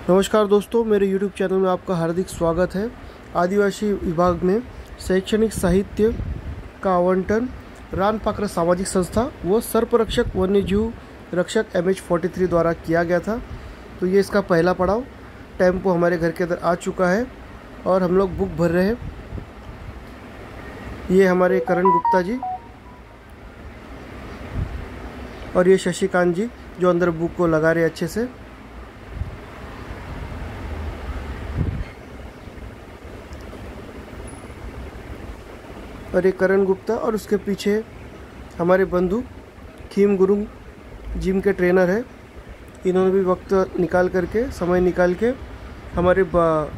नमस्कार दोस्तों, मेरे YouTube चैनल में आपका हार्दिक स्वागत है। आदिवासी विभाग में शैक्षणिक साहित्य का आवंटन रानपाखरा सामाजिक संस्था व सर्परक्षक वन्यजीव रक्षक MH43 द्वारा किया गया था। तो ये इसका पहला पड़ाव टेम्पो हमारे घर के अंदर आ चुका है और हम लोग बुक भर रहे हैं। ये हमारे करण गुप्ता जी और ये शशिकांत जी जो अंदर बुक को लगा रहे अच्छे से। और ये करण गुप्ता और उसके पीछे हमारे बंधु खीम गुरुंग जिम के ट्रेनर है। इन्होंने भी वक्त निकाल करके समय निकाल के हमारे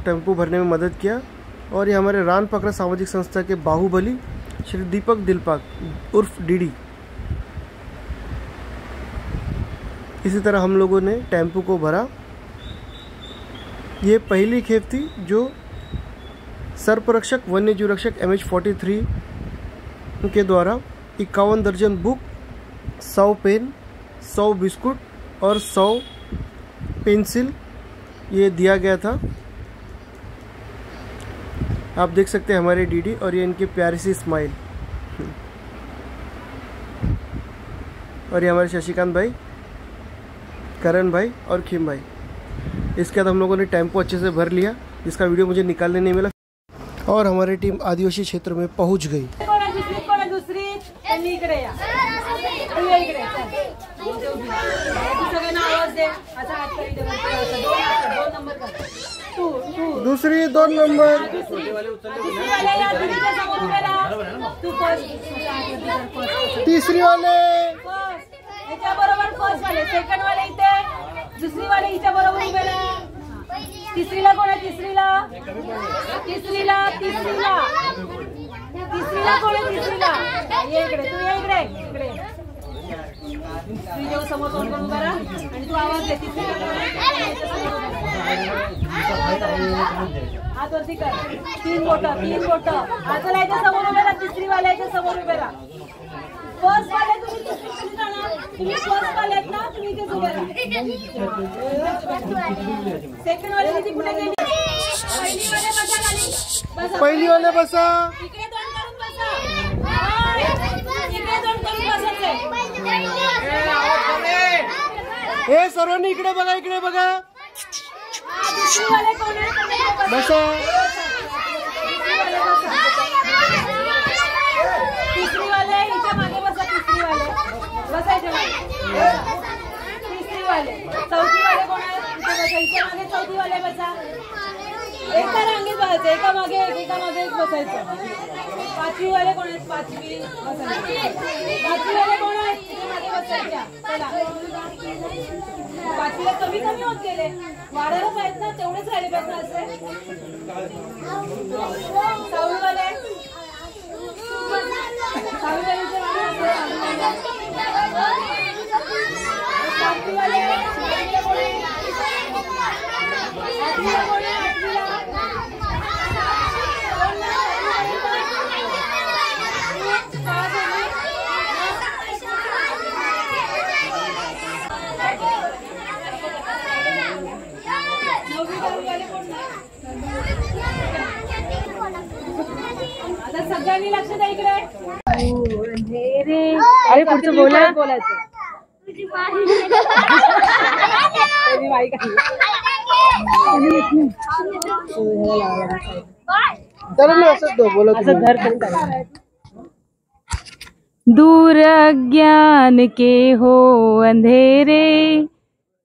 टेम्पो भरने में मदद किया। और ये हमारे रानपाखरा सामाजिक संस्था के बाहुबली श्री दीपक दिलपाक उर्फ डीडी। इसी तरह हम लोगों ने टेम्पो को भरा। ये पहली खेप थी जो सर्परक्षक वन्यजीव रक्षक MH43 के द्वारा 51 दर्जन बुक, 100 पेन, 100 बिस्कुट और 100 पेंसिल ये दिया गया था। आप देख सकते हैं हमारे डीडी और ये इनकी प्यारी सी स्माइल। और ये हमारे शशिकांत भाई, करण भाई और खीम भाई। इसके बाद हम लोगों ने टेम्पो अच्छे से भर लिया, जिसका वीडियो मुझे निकालने नहीं मिला। और हमारी टीम आदिवासी क्षेत्र में पहुंच गई। दूसरी 2 नंबर, तीसरी वाले, सेकंड वाले इथे, दुसरी वाले हिच्या बरोबर उभे राहा। तिसरीला कोण आहे? तिसरीला कोण आहे? तिसरीला ये इकडे, तू ये इकडे तुझ्या समोर कोण कोण उभा राहा आणि तू आवाज दे। हात वरती कर, 3 बोट आता याच्या समोर उभे राहा, तिसरी वाल्याच्या समोर उभे राहा। फर्स्ट वाले तुम्ही तिसरी जाणार, तुम्ही फर्स्ट वाले आहेत ना, तुम्ही इथे उभे राहा। सेकंड वाले किती पुढे गेली? पहिली वाले बसा, इकडे दोन करून बसा, इकडे दोन करून बसायचे। हे सर्वांनी इकडे बघा, इकडे बघा। दुसरी वाले कोण आहे? बसा। तिसरी वाले हिच्या मागे बसा, तिसरी वाले बसायचे मागे, तिसरी वाले। चौथी वाले कोण आहे? हिच्या मागे चौथी वाले बसा। एका रांगेत बसायचं, एका मागे एक बसायचं। पाचवी वाले कोण आहेत? पाचवी वाले कोण आहेत? तिच्या मागे बसायच्या। चला, पाचवीला कमी होत गेले, वाढायलाच आहेत ना, तेवढेच राहिले पाहिजे असे। 6वी वाले, 7वी वाले, आता सगळ्यांनी लक्ष द्या इकडे। अरे पुढचं बोलायचं। दूर अज्ञान के हो अंधेरे,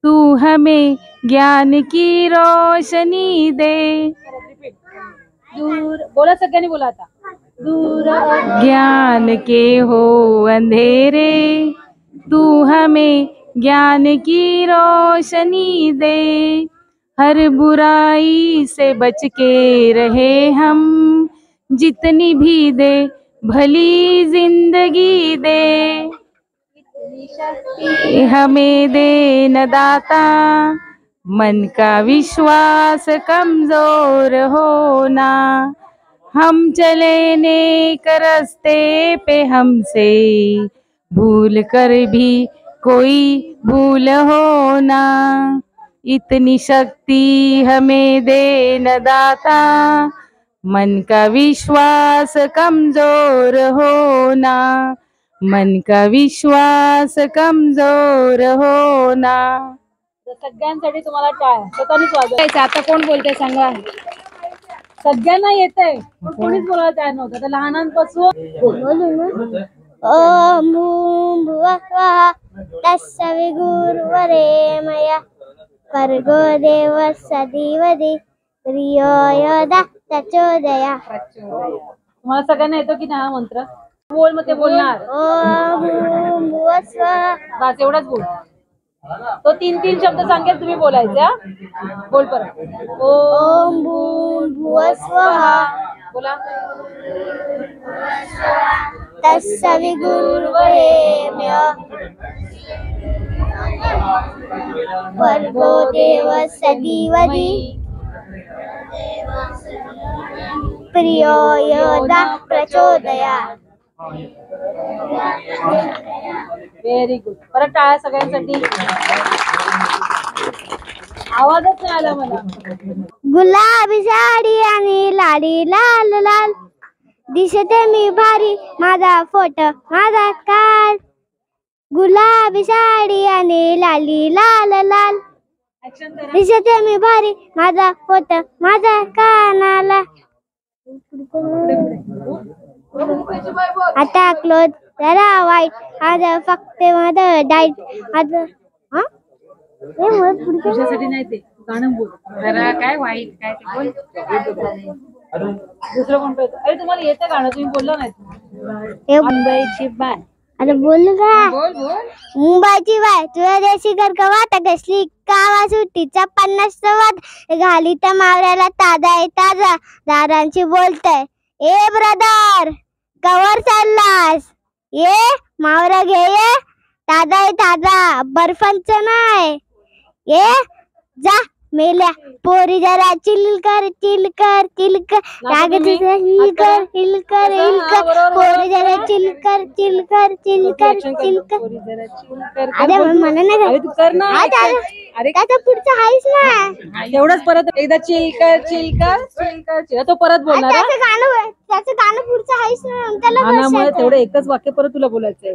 तू हमें ज्ञान की रोशनी दे। दूर बोला, सगळ्यांनी बोला आता। दूर ज्ञान के हो अंधेरे, तू हमें ज्ञान की रोशनी दे। हर बुराई से बच के रहे हम, जितनी भी दे भली जिंदगी दे। हमें दे न दाता मन का विश्वास कमजोर होना। हम चले नेक रास्ते पे हमसे भूल कर भी कोई भूल हो ना। इतनी शक्ति हमें दे न दाता, मन का विश्वास कमजोर होना, मन का विश्वास कमजोर होना। सगळ्यांसाठी तुम्हाला टाळ्या स्वतःनीच वाजवायचं. आता कोण बोलतंय सांगा. सगळ्यांना येतंय पण कोणीच बोलायला तयार नव्हतं. तर लहानांपासून ओम भूर्भुवः स्वः तत्सवितुर्वरेण्यं भर्गो देवस्य धीमहि धियो यो नः प्रचोदयात्. तुम्हाला सगळ्यांना येतो की नाही हा मंत्र? बोल मग ते बोलणार. ओम भूर्भुवः स्वः. बस एवढाच बोल. तो 3-3 शब्द सांगेल तुम्ही बोलायचे. हा बोल परत. ओम भूर्भुवः स्वः बोला. तत्सवितुर्वरेण्यं भर्गो देवस्य धीमहि धियो यो नः प्रचोदयात्. Very good. परत टाळ्या सगळ्यांसाठी. आवाजच नाही आला मला. गुलाबी साडी आणि लाडी लाल लाल दिसते मी भारी माझा फोटो माझा कार्ड. गुलाबी साडी आणि लाली लाल लाल ऍक्शन करा. दिसते मी भारी माझा फोटो माझा कानाला. आता क्लोज जरा वाईट आता फक्त माझं डाईट आता हा तुझ्यासाठी नाही ते गाणं बोल. जरा काय वाईट काय ते बोल. दुसरं कोण पाहिजे? अरे तुम्हाला येतं गाणं तुम्ही बोलला नाही. मुंबईची बाय. अरे बोल का. बोल बोल. मुंबईची बाय तुझ्या देशी घर कवाता कसली कावा सुट्टीचा 50 वाद घाली तर मावऱ्याला ताजा आहे ताजा दारांची बोलतय. ए ब्रदर कवर चाललास ये मावरा घे ये ताजा आहे ताजा बर्फांच नाही ये जा मेल्या पोरी जरा चिलकर चिलकर चिलकर लागत हिलकर हिलकर हिलकर पोरी जरा चिलकर चिलकर चिलकर चिलकर. अरे मला नाही अरे तू कर ना. अरे त्याचा पुढचं आहेच ना. एवढंच परत एकदा चिलकर चिलकर चिलकर चिलकर. तो परत बोलणार. त्याचं गाणं पुढचं आहेच ना त्याला हा ना. मग तेवढं एकच वाक्य परत तुला बोलायचंय.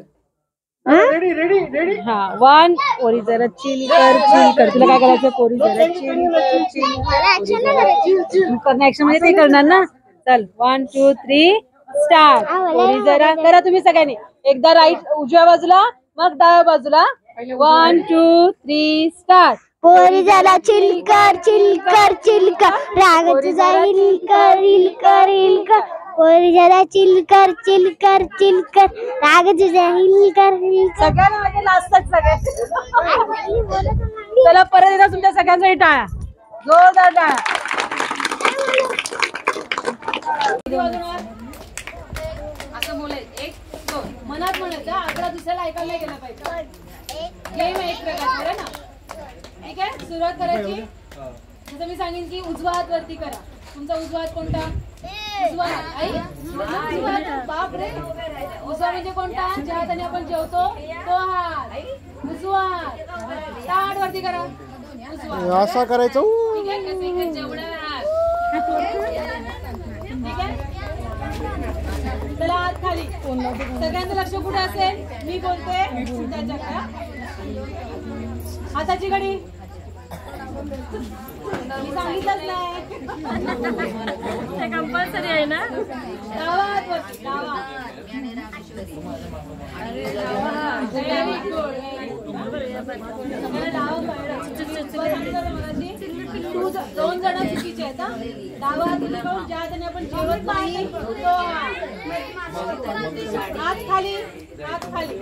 हा 1 पोरी जरा चिलकर चिलकर. तुला काय करायचं? पोरी जरा चिलकर चिलकर करणं ऍक्शन मध्ये ते करणार ना. चल 1 2 3 स्टार्ट. पोरी जरा करा तुम्ही सगळ्यांनी. एकदा राईट उजव्या बाजूला मग डाव्या बाजूला. 1 2 3 स्टार्ट. पोरी जरा चिलकर चिलकर चिलकर राग तुझा हिलकर हिलकर हिलकर पोरी जरा चिलकर चिलकर चिलकर राग तुझा हिलकर हिलकर. सगळ्यांना मागे लाजतात सगळे. चला परत एकदा तुमच्या सगळ्यांसाठी टाळ्या. जोरदार टाळ्या. असं बोलायचं 1 2 मनात म्हणायचं. आकडा दुसऱ्याला ऐकायला नाही गेला पाहिजे. गेम आहे एक प्रकारचा आहे ना. ठीक आहे. सुरुवात करायची. जसं मी सांगेन की उजवा हात वरती करा. तुमचा उजवा हात कोणता? उजवा हात. आई उजवा हात. बाप रे. उजवा म्हणजे कोणता? ज्या हाताने आपण जेवतो तो हात. उजवा हात. ताट वरती करा. असा करायचं. ठीक आहे. ठीक आहे. चला हात खाली. सगळ्यांचं लक्ष कुठे असेल? मी बोलते त्याच्याकडे. हाताची घडी. मी सांगितलंच नाही. कंपल्सरी आहे ना. डावा हात वरती. डावा. दोन जण चुकीचे आहेत. डावा हात ज्या हाताने आपण जेवत नाही तो हात खाली. हात खाली.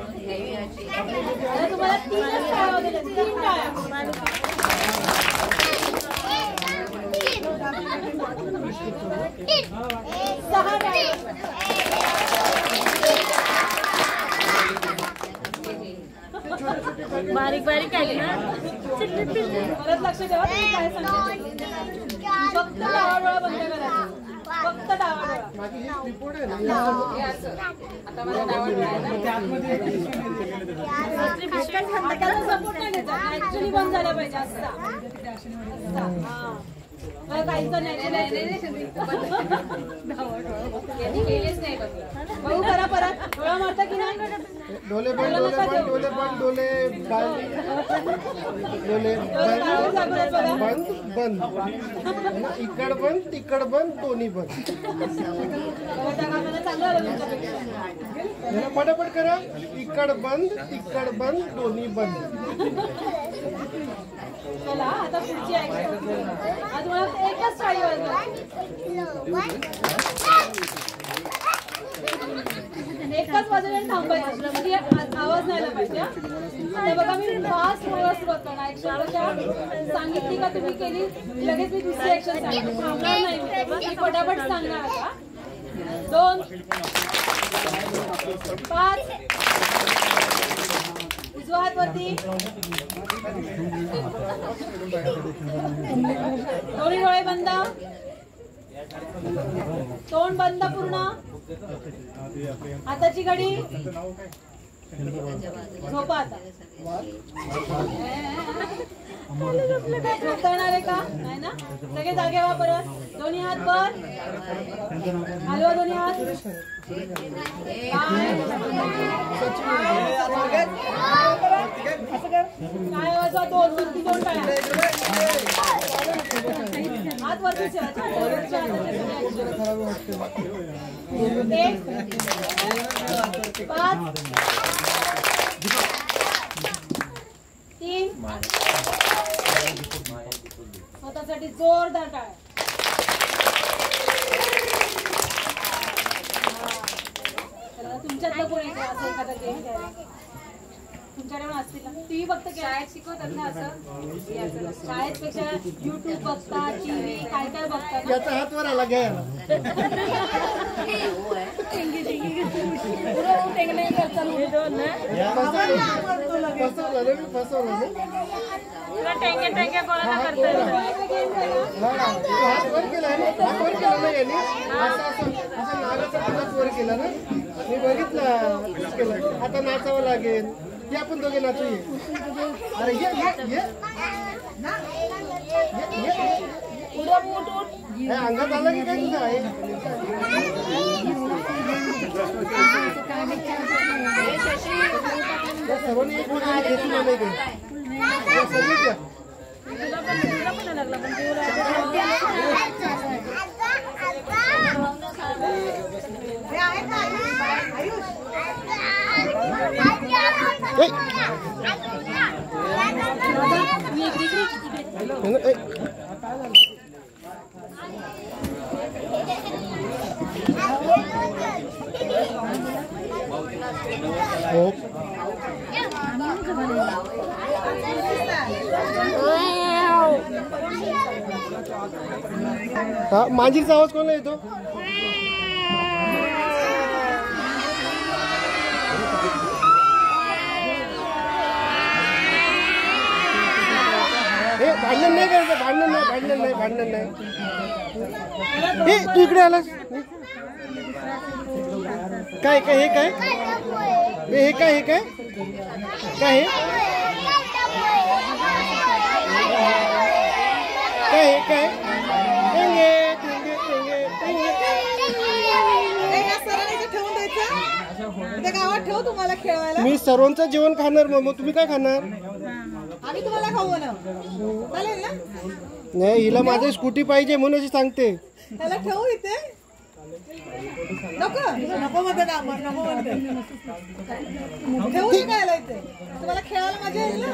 तुम्हाला 3 टाळ्या दिल्या. 3 टाळ्या. 6 टाळ्या. बारीक बारीक आहे ना. परत लक्ष ठेवा तुम्ही काय सांगता. फक्त डोळा बंद करायचा. फक्त डावा डोळा. माझी ही रिपोर्ट आहे ना आता मला डावा डोळा आहे ना. आता सपोर्ट नाही घ्यायचा, ऍक्च्युली बंद झाला पाहिजे असा. काहीच नाही केलेच नाही बघू. करा परत डोळा मारता की नाही. डोले बंद डोले बंद डोले बंद डोले डोले बंद बंद इकड बंद तिकड बंद दोन्ही बंद. पटापट करा. इकड बंद तिकड बंद दोन्ही बंद. चला आता पुढची ऍक्शन. आज मला एकच टाळी वाजवा. एकच वाजवून थांबायचं म्हणजे आवाज नाही आला पाहिजे. आता बघा मी फास्ट सुरुवात करणार. ऍक्शन कशा सांगितली का तुम्ही केली लगेच मी दुसरी ऍक्शन सांगितली. थांबणार नाही मी पटापट सांगणार. आता 2 5 उजवा हात वरती. दोन्ही डोळे बंद. तोंड बंद पूर्ण. हाताची घडी. झोपा आता. झोपता येणार आहे का नाही ना. सगळे जागे व्हा परत. दोन्ही हात वर हलवा. दोन्ही हात काय वाजवा. 2 टाळ्या. हात वरती ठेवा. 1 5 3 स्वतःसाठी जोरदार टाळ्या. तुमच्यातलं कोणी असं एखादा गेम घ्यायला तुमच्याकडे पण असतील ना. टीव्ही बघता शाळेत शिकवतात ना असं. शाळेत पेक्षा युट्यूब बघतात, टीव्ही काय काय बघतात. याचा हात वर आला घ्यायला. टेंगे टेंगे कोणाला करता येतं. हात वर केला ना. हात वर केला ना यांनी. असं नागाचा तुलाच वर केला ना. मी बघितलं केलं. आता नाचावं लागेल. ये आपण दोघे नाचू. ये अरे ये ये ये अंगात आलं की काय तुझं आहे. सर्वांनी एक मिनिट घेतली नाही का सर्वच या. मांजीचा आवाज कोणाला येतो. भांडण नाही करायचं. भांडण नाही भांडण नाही भांडण नाही. तू इकडे आलास काय काय हे काय हे काय हे काय काय हे काय हे काय गावात ठेवू तुम्हाला खेळवायला. मी सर्वांचं जेवण खाणार. मग तुम्ही काय खाणार. आम्ही तुम्हाला खाऊ ना चालेल ना. नाही हिला माझी स्कूटी पाहिजे म्हणून अशी सांगते. त्याला ठेवू इथे. नको नको म्हणते ना. नको म्हणते ठेवू काय इथे. तुम्हाला खेळायला मजा येईल ना.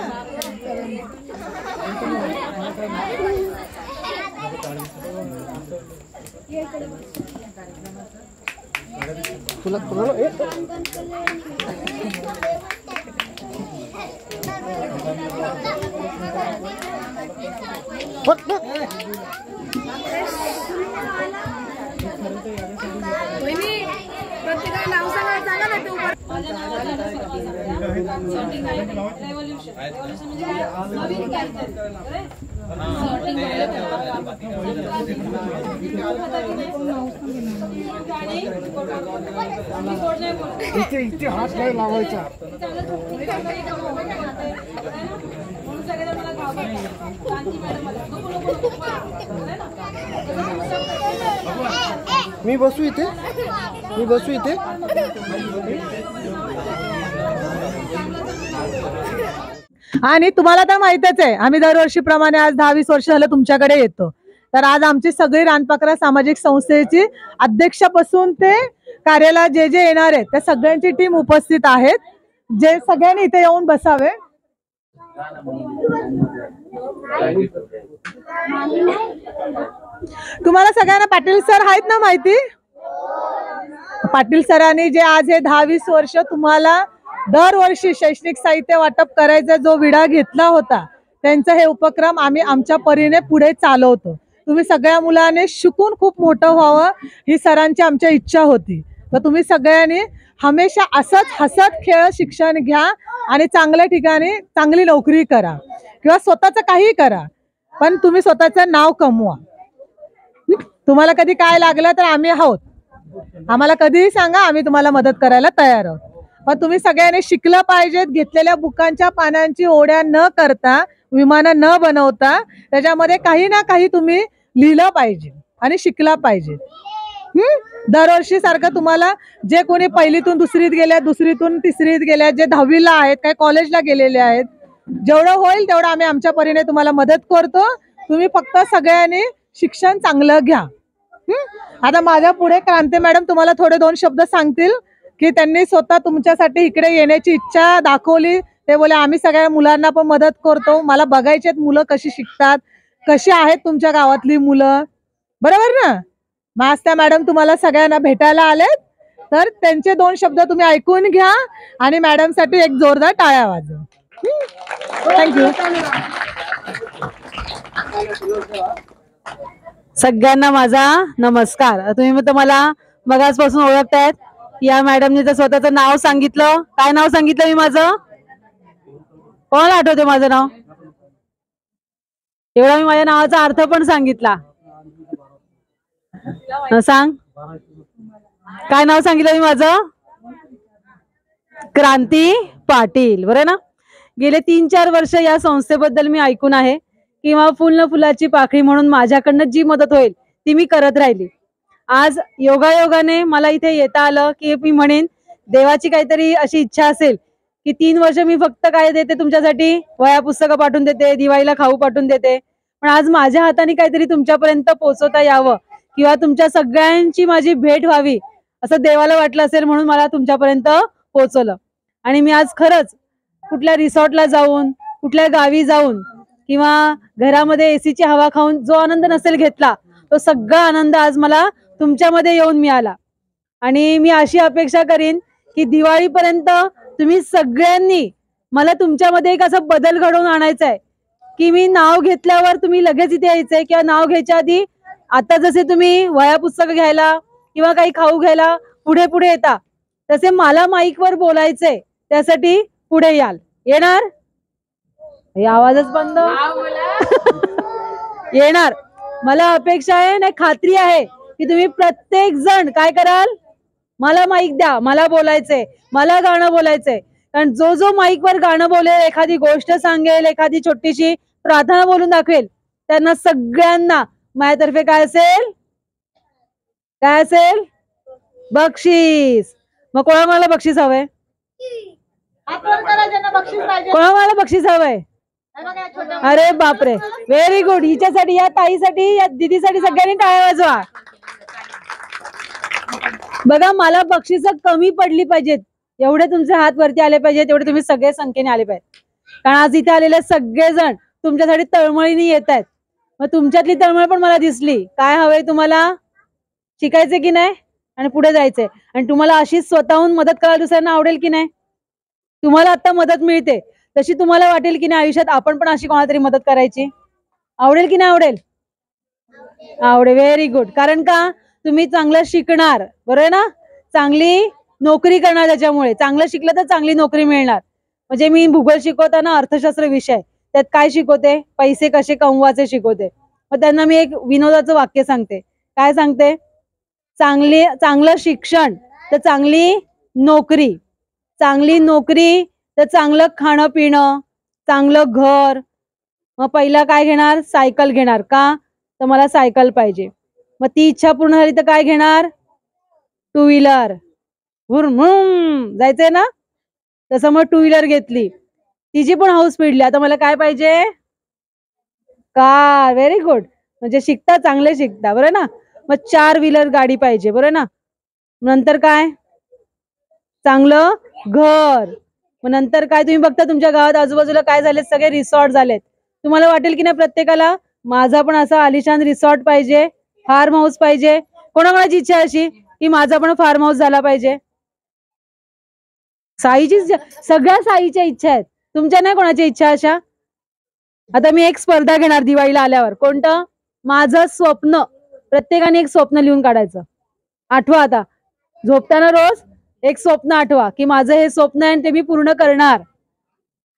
तुला प्रत्येकाला नाव सांगा. सांगा ना तू. माझ्या नावाचं सॉर्टिंग आहे. रेव्होल्युशन. रेव्होल्युशन म्हणजे नवीन कॅरेक्टर. इथे हात नाही लावायचा. मी बसू इथे. आणि तुम्हाला तर माहितच आहे, आम्ही दरवर्षीप्रमाणे आज 10-20 वर्ष झालं तुमच्याकडे येतो. तर आज आमची सगळी रानपाकरा सामाजिक संस्थेची अध्यक्षापासून ते कार्याला जे जे येणार आहेत त्या सगळ्यांची टीम उपस्थित आहेत, जे सगळ्यांनी इथे येऊन बसावे. तुम्हाला सगळ्यांना पाटील सर आहेत ना माहिती? पाटील सरांनी जे आज हे 10-20 वर्ष तुम्हाला दरवर्षी शैक्षणिक साहित्य वाटप करायचा जो विडा घेतला होता, त्यांचा हे उपक्रम आम्ही आमच्या परीने पुढे चालवतो. तुम्ही सगळ्या मुलांनी शिकून खूप मोठं व्हावं ही सरांची आमच्या इच्छा होती. तर तुम्ही सगळ्यांनी हमेशा असंच हसत खेळत शिक्षण घ्या आणि चांगल्या ठिकाणी चांगली नोकरी करा किंवा स्वतःचं काही करा, पण तुम्ही स्वतःचं नाव कमवा. तुम्हाला कधी काय लागलं तर आम्ही आहोत, आम्हाला कधीही सांगा, आम्ही तुम्हाला मदत करायला तयार आहोत. पण तुम्ही सगळ्यांनी शिकलं पाहिजेत. घेतलेल्या बुकांच्या पानांची ओढ्या न करता, विमानं न बनवता त्याच्यामध्ये काही ना काही तुम्ही लिहिलं पाहिजे आणि शिकला पाहिजे. दरवर्षी सारखं तुम्हाला जे कोणी पहिलीतून दुसरीत गेल्या, दुसरीतून तिसरीत गेल्या, जे 10वीला आहेत, काही कॉलेजला गेलेले आहेत, जेवढं होईल तेवढं आम्ही आमच्या परीने तुम्हाला मदत करतो. तुम्ही फक्त सगळ्यांनी शिक्षण चांगलं घ्या. आता माझ्या पुढे क्रांती मॅडम तुम्हाला थोडे 2 शब्द सांगतील की त्यांनी स्वतः तुमच्यासाठी इकडे येण्याची इच्छा दाखवली. ते बोले आम्ही सगळ्या मुलांना पण मदत करतो, मला बघायचे मुलं कशी शिकतात, कशी आहेत तुमच्या गावातली मुलं, बरोबर ना? मग आज त्या मॅडम तुम्हाला सगळ्यांना भेटायला आलेत, तर त्यांचे 2 शब्द तुम्ही ऐकून घ्या आणि मॅडम साठी एक जोरदार टाळ्या वाजवा. थँक्यू. सगळ्यांना माझा नमस्कार. तुम्ही तर मला मगाचपासून ओळखतायत. या मॅडमने तर स्वतःचं नाव सांगितलं. काय नाव सांगितलं मी माझं? कोणाला आठवते माझं नाव? एवढा मी माझ्या नावाचा अर्थ पण सांगितला. सांग, काय नाव सांगितलं मी माझं? क्रांती पाटील, बरं ना? गेले 3-4 वर्ष या संस्थेबद्दल मी ऐकून आहे किंवा फुल न फुलाची पाकळी म्हणून माझ्याकडनं जी मदत होईल ती मी करत राहिली. आज योगायोगाने मला इथे येता आलं की मी म्हणेन देवाची काहीतरी अशी इच्छा असेल की 3 वर्ष मी फक्त काय देते तुमच्यासाठी, वह्या पुस्तकं पाठवून देते, दिवाळीला खाऊ पाठवून देते, पण आज माझ्या हाताने काहीतरी तुमच्यापर्यंत पोहोचवता यावं किंवा तुमच्या सगळ्यांची माझी भेट व्हावी असं देवाला वाटलं असेल, म्हणून मला तुमच्यापर्यंत पोहोचवलं. आणि मी आज खरंच कुठल्या रिसॉर्टला जाऊन, कुठल्या गावी जाऊन किंवा घरामध्ये एसीची हवा खाऊन जो आनंद नसेल घेतला, तो सगळा आनंद आज मला तुमच्यामध्ये येऊन मिळाला. आणि मी अशी अपेक्षा करीन की दिवाळीपर्यंत तुम्ही सगळ्यांनी मला तुमच्यामध्ये एक असा बदल घडवून आणायचा आहे की मी नाव घेतल्यावर तुम्ही लगेच इथे यायचंय किंवा नाव घ्यायच्या आधी आता जसे तुम्ही वह्या पुस्तकं घ्यायला किंवा काही खाऊ घ्यायला पुढे पुढे येता, तसे मला माईकवर बोलायचंय, त्यासाठी पुढे याल. येणार? आवाजच बंद. येणार. मला अपेक्षा आहे ना, खात्री आहे की तुम्ही प्रत्येक जण काय कराल, मला माईक द्या, मला बोलायचंय, मला गाणं बोलायचंय. कारण जो जो माईकवर गाणं बोलेल, एखादी गोष्ट सांगेल, एखादी छोटीशी प्रार्थना बोलून दाखवेल, त्यांना सगळ्यांना माझ्यातर्फे काय असेल, काय असेल, बक्षीस. मग कोणाला बक्षीस हवंय? कोणाला बक्षीस हवंय? अरे बापरे, व्हेरी गुड. हिच्यासाठी, या ताईसाठी, या दीदीसाठी सगळ्यांनी टाळ्या वाजवा. बघा, मला बक्षीस कमी पडली पाहिजेत, एवढे तुमचे हात वरती आले पाहिजेत, एवढे तुम्ही सगळे संख्येने आले पाहिजेत. कारण आज इथे आलेले सगळेजण तुमच्यासाठी तळमळीने येत आहेत. मग तुमच्यातली तळमळ पण मला दिसली. काय हवंय तुम्हाला? शिकायचे की नाही आणि पुढे जायचंय. आणि तुम्हाला अशीच स्वतःहून मदत करायला दुसऱ्यांना आवडेल की नाही? तुम्हाला आता मदत मिळते तशी तुम्हाला वाटेल की नाही आयुष्यात आपण पण अशी कोणाला तरी मदत करायची? आवडेल की नाही आवडेल? आवडेल. Very good. कारण का, तुम्ही चांगलं शिकणार, बरोबर ना? चांगली नोकरी करणार. त्याच्यामुळे चांगलं शिकलं तर चांगली नोकरी मिळणार. म्हणजे मी भूगोल शिकवताना अर्थशास्त्र विषय, त्यात काय शिकवते? पैसे कसे कमवायचे शिकवते. मग त्यांना मी एक विनोदाचं वाक्य सांगते. काय सांगते? चांगलं शिक्षण तर चांगली नोकरी, चांगली नोकरी तर चांगलं खाणं पिणं, चांगलं घर. मग पहिला काय घेणार? सायकल घेणार. का? तर मला सायकल पाहिजे. मग ती इच्छा पूर्ण झाली तर काय घेणार? Two wheeler. हुरमुम जायचंय ना, तसं मग टू व्हीलर घेतली. तिची पण हाऊस पिडली. आता मला काय पाहिजे? कार. Very good. म्हणजे शिकता चांगले शिकता, बरं ना. मग 4 व्हीलर गाडी पाहिजे, बरं ना. नंतर काय? चांगलं घर. मग नंतर काय? तुम्ही बघता तुमच्या गावात आजूबाजूला काय झाले? सगळे रिसॉर्ट झालेत. तुम्हाला वाटेल की नाही प्रत्येकाला माझा पण असा आलिशान रिसॉर्ट पाहिजे, फार्म हाऊस पाहिजे. कोणाकोणाची इच्छा अशी की माझा पण फार्म हाऊस झाला पाहिजे? सगळ्या साईच्या इच्छा आहेत. तुमच्या नाही कोणाच्या इच्छा अशा? आता मी एक स्पर्धा घेणार दिवाळीला आल्यावर. कोणतं? माझं स्वप्न. प्रत्येकाने एक स्वप्न लिहून काढायचं. आठवा आता झोपताना रोज एक स्वप्न आठवा की माझं हे स्वप्न आहे आणि ते मी पूर्ण करणार.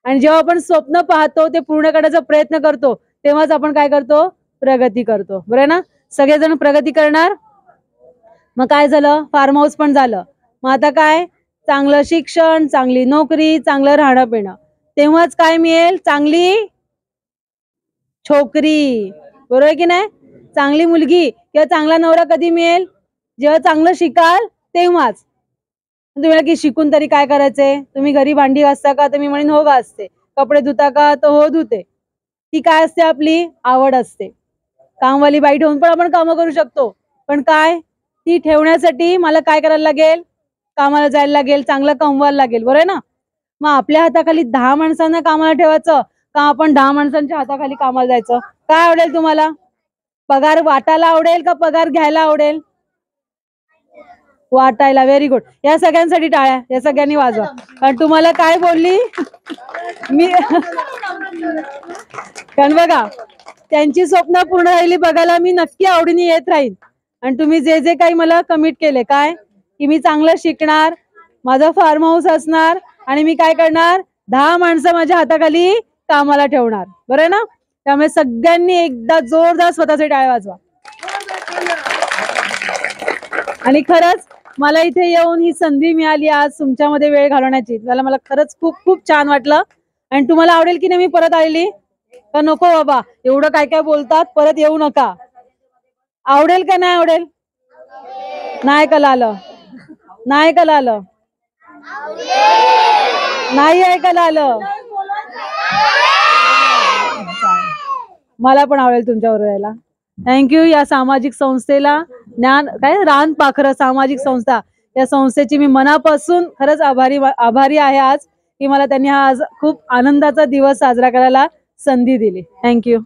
आणि जेव्हा आपण स्वप्न पाहतो ते पूर्ण करण्याचा प्रयत्न करतो तेव्हाच आपण काय करतो? प्रगती करतो, बरं ना. सगळेजण प्रगती करणार. मग काय झालं? फार्म हाऊस पण झालं. मग आता काय? चांगलं शिक्षण, चांगली नोकरी, चांगलं राहणं पिणं. तेव्हाच काय मिळेल? चांगली छोकरी, बरोबर आहे की नाही? चांगली मुलगी किंवा चांगला नवरा कधी मिळेल? जेव्हा चांगलं शिकाल तेव्हाच. तुम्हाला की शिकून तरी काय करायचंय? तुम्ही घरी भांडी घासता का? तर मी म्हणेन हो घासते. कपडे धुता का? तर हो धुते. ती काय असते? आपली आवड असते. कामवाली बाई ठेवून पण आपण कामं करू शकतो. पण काय? ती ठेवण्यासाठी मला काय करायला लागेल? कामाला जायला लागेल, चांगलं कमवायला लागेल, बरोबर आहे ना. मग आपल्या हाताखाली 10 माणसांना कामाला ठेवायचं का आपण 10 माणसांच्या हाताखाली कामाला जायचं? काय आवडेल तुम्हाला? पगार वाटायला आवडेल का पगार घ्यायला आवडेल? वाटायला. Very good. या सगळ्यांसाठी टाळ्या. या सगळ्यांनी वाजवा. कारण तुम्हाला काय बोलली मी कारण बघा त्यांची स्वप्न पूर्ण झाली बघायला मी नक्की आवडीने येत राहीन. आणि तुम्ही जे जे काही मला कमिट केले काय की मी चांगलं शिकणार, माझं फार्म हाऊस असणार आणि मी काय करणार? 10 माणसं माझ्या हाताखाली कामाला ठेवणार, बरं आहे ना. त्यामुळे सगळ्यांनी एकदा जोरदार स्वतःचे टाळ्या वाजवा. आणि खरंच मला इथे येऊन ही संधी मिळाली आज तुमच्यामध्ये वेळ घालवण्याची. त्याला मला खरंच खूप खूप छान वाटलं. आणि तुम्हाला आवडेल की नाही मी परत आलेली? का नको बाबा एवढं काय काय बोलतात, परत येऊ नका. आवडेल का नाही आवडेल? नाही कळालं? नाही कळालं? नाही ऐकायला आलं? मला पण आवडेल तुमच्याबरोबर यायला. थँक्यू. या सामाजिक संस्थेला रान पाखरं सामाजिक संस्था, या संस्थेची मी मनापासून खरंच आभारी आहे आज की मला त्यांनी हा आज खूप आनंदाचा दिवस साजरा करायला संधी दिली. थँक्यू.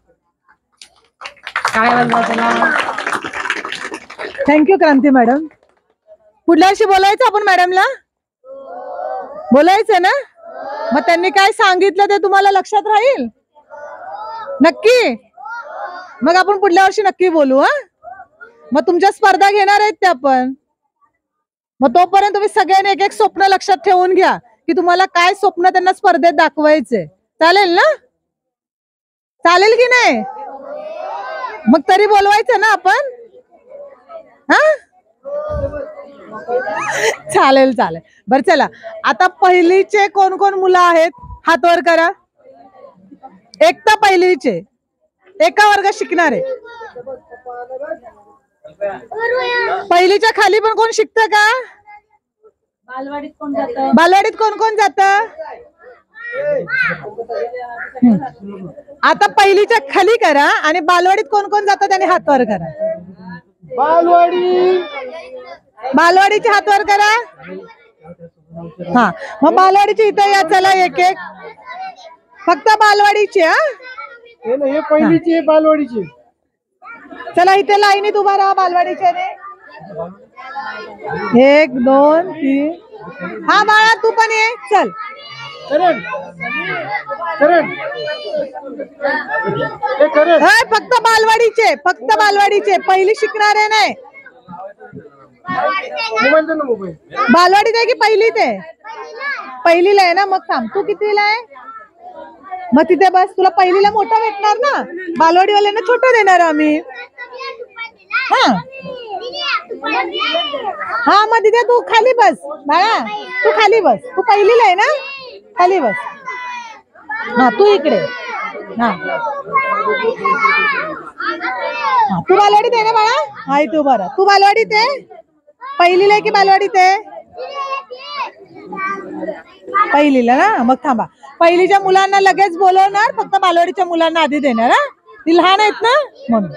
थँक्यू क्रांती मॅडम. पुढल्या वर्षी बोलायचं आपण मॅडमला? बोलायचं ना? मग त्यांनी काय सांगितलं ते तुम्हाला लक्षात राहील नक्की? मग आपण पुढल्या वर्षी नक्की बोलू. मग तुमच्या स्पर्धा घेणार आहेत ते आपण. मग तोपर्यंत तुम्ही सगळ्यांनी एक एक स्वप्न लक्षात ठेवून घ्या की तुम्हाला काय स्वप्न त्यांना स्पर्धेत दाखवायचे. चालेल ना? चालेल की नाही? मग तरी बोलवायचं ना आपण? चालेल चालेल. बरं चला आता पहिलीचे कोण कोण मुलं आहेत हात वर करा. एकटा पहिलीचे एका वर्गात शिकणारे. पहिलीच्या खाली पण कोण शिकत का? बालवाडीत कोण जातं? बालवाडीत कोण कोण जात? आता पहिलीच्या खाली करा आणि बालवाडीत कोण कोण जातं त्यांनी हात वर करा. बालवाडीचे हात वर करा. हा मग बालवाडीचे इथे या. चला एक एक. फक्त बालवाडीचे. हे पहिलीची बालवाडीची. चला इथे लाईनीत उभा राहा बालवाडीचे. 1 2 3. हा बाळा तू पण ये. चल फक्त बालवाडीचे, फक्त बालवाडीचे. पहिली शिकणारे नाही. बालवाडीत आहे की पहिलीत आहे? पहिलीला आहे ना. मग थांब. तू कितीला आहे? मग तिथे बस. तुला पहिलीला मोठं भेटणार ना, बालवाडीवाल्यांना छोटं देणार आम्ही. हा हा मग तिथे तू खाली बस बाळा, तू खाली बस. तू पहिलीला आहे ना, खाली बस. हा तू इकडे. हा तू बालवाडीत आहे ना बाळा? हा तू बरं. तू बालवाडीत आहे? पहिलीला आहे की बालवाडीत आहे? पहिलीला ना. मग थांबा, पहिलीच्या मुलांना लगेच बोलवणार, फक्त बालवाडीच्या मुलांना आधी देणार. हा ती लहान आहेत ना म्हणून.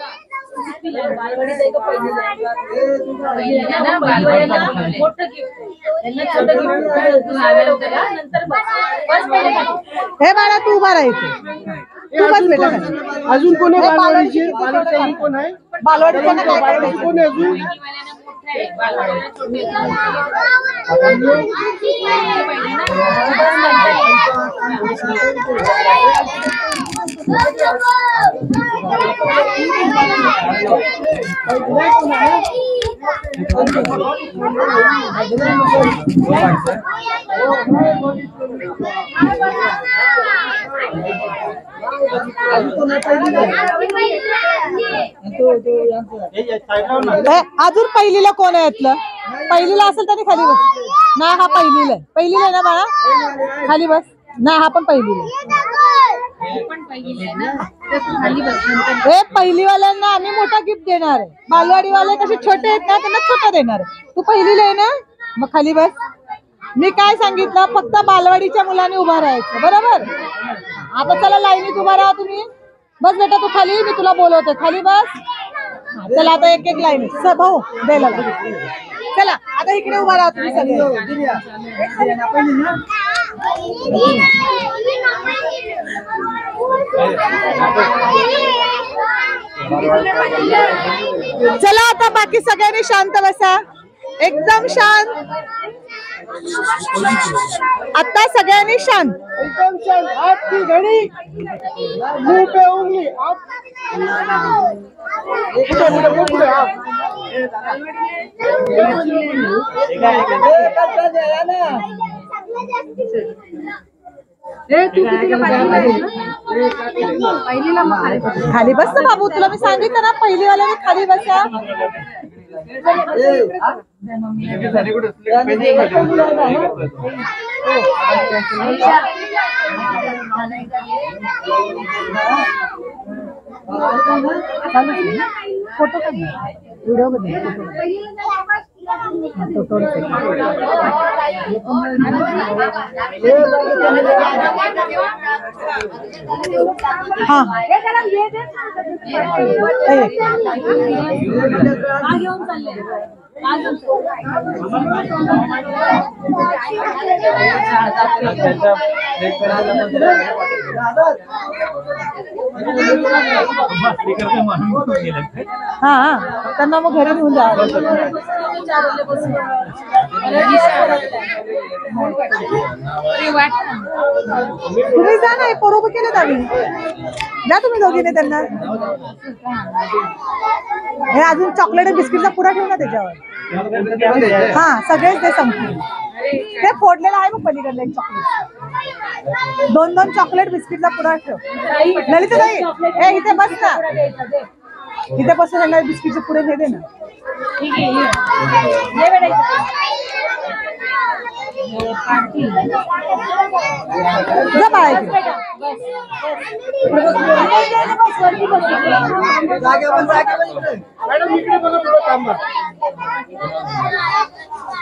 हे बाळा तू उभा राहायचं. तू बस बेटा. अजून कोण आहे बालवाडीचे? बालवाडीचे कोण आहे? बालवाडीचं कोण आहे अजून? अजून पहिलीला कोण आहे यातलं? पहिलीला असेल तरी खाली बस ना. हा पहिलीला आहे. पहिलीला आहे ना बाळा? खाली बस ना. हा पण पहिलीला आहे. हे पहिलीवाल्यांना आम्ही मोठा गिफ्ट देणार आहे. बालवाडीवाले कसे छोटे आहेत ना, त्यांना छोटा देणार आहे. तू पहिलीला आहे ना, मग खाली बस. मी काय सांगितलं, फक्त बालवाडीच्या मुलांनी उभा राहायचं. बरोबर? आता चला लाईनीत उभा राहा तुम्ही. बस बेटा तू खाली, मी तुला बोलवते. खाली बस. चला आता एक एक लाईन. भाऊ द्यायला चला आता इकडे उभा राहा तुम्ही सगळे. चला आता बाकी सगळ्यांनी शांत बसा, एकदम शांत. आता सगळ्यांनी शांत, एकदम शांत. हाथ की घड़ी, मुंह पे उंगली. खाली बस ना बाबू. तुला मी सांगितलं ना पहिलीवाल्याने खाली बसा. फोटो का व्हिडिओ मध्ये हाँ हाँ त्यांना मग घरी घेऊन जा. तुम्ही जा ना, बरोबर केलं आम्ही. जा तुम्ही दोघीने त्यांना. हे अजून चॉकलेट बिस्किटचा पुडा ठेव ना त्याच्यावर. हा सगळेच ते संपतील. ते फोडलेलं आहे मग पलीकडलं एक चॉकलेट. दोन दोन चॉकलेट बिस्किटचा पुडा ठेव. ललिता नाही हे इथे बस ना, इथे बसून त्यांना बिस्किटचे पुडे हे दे ना.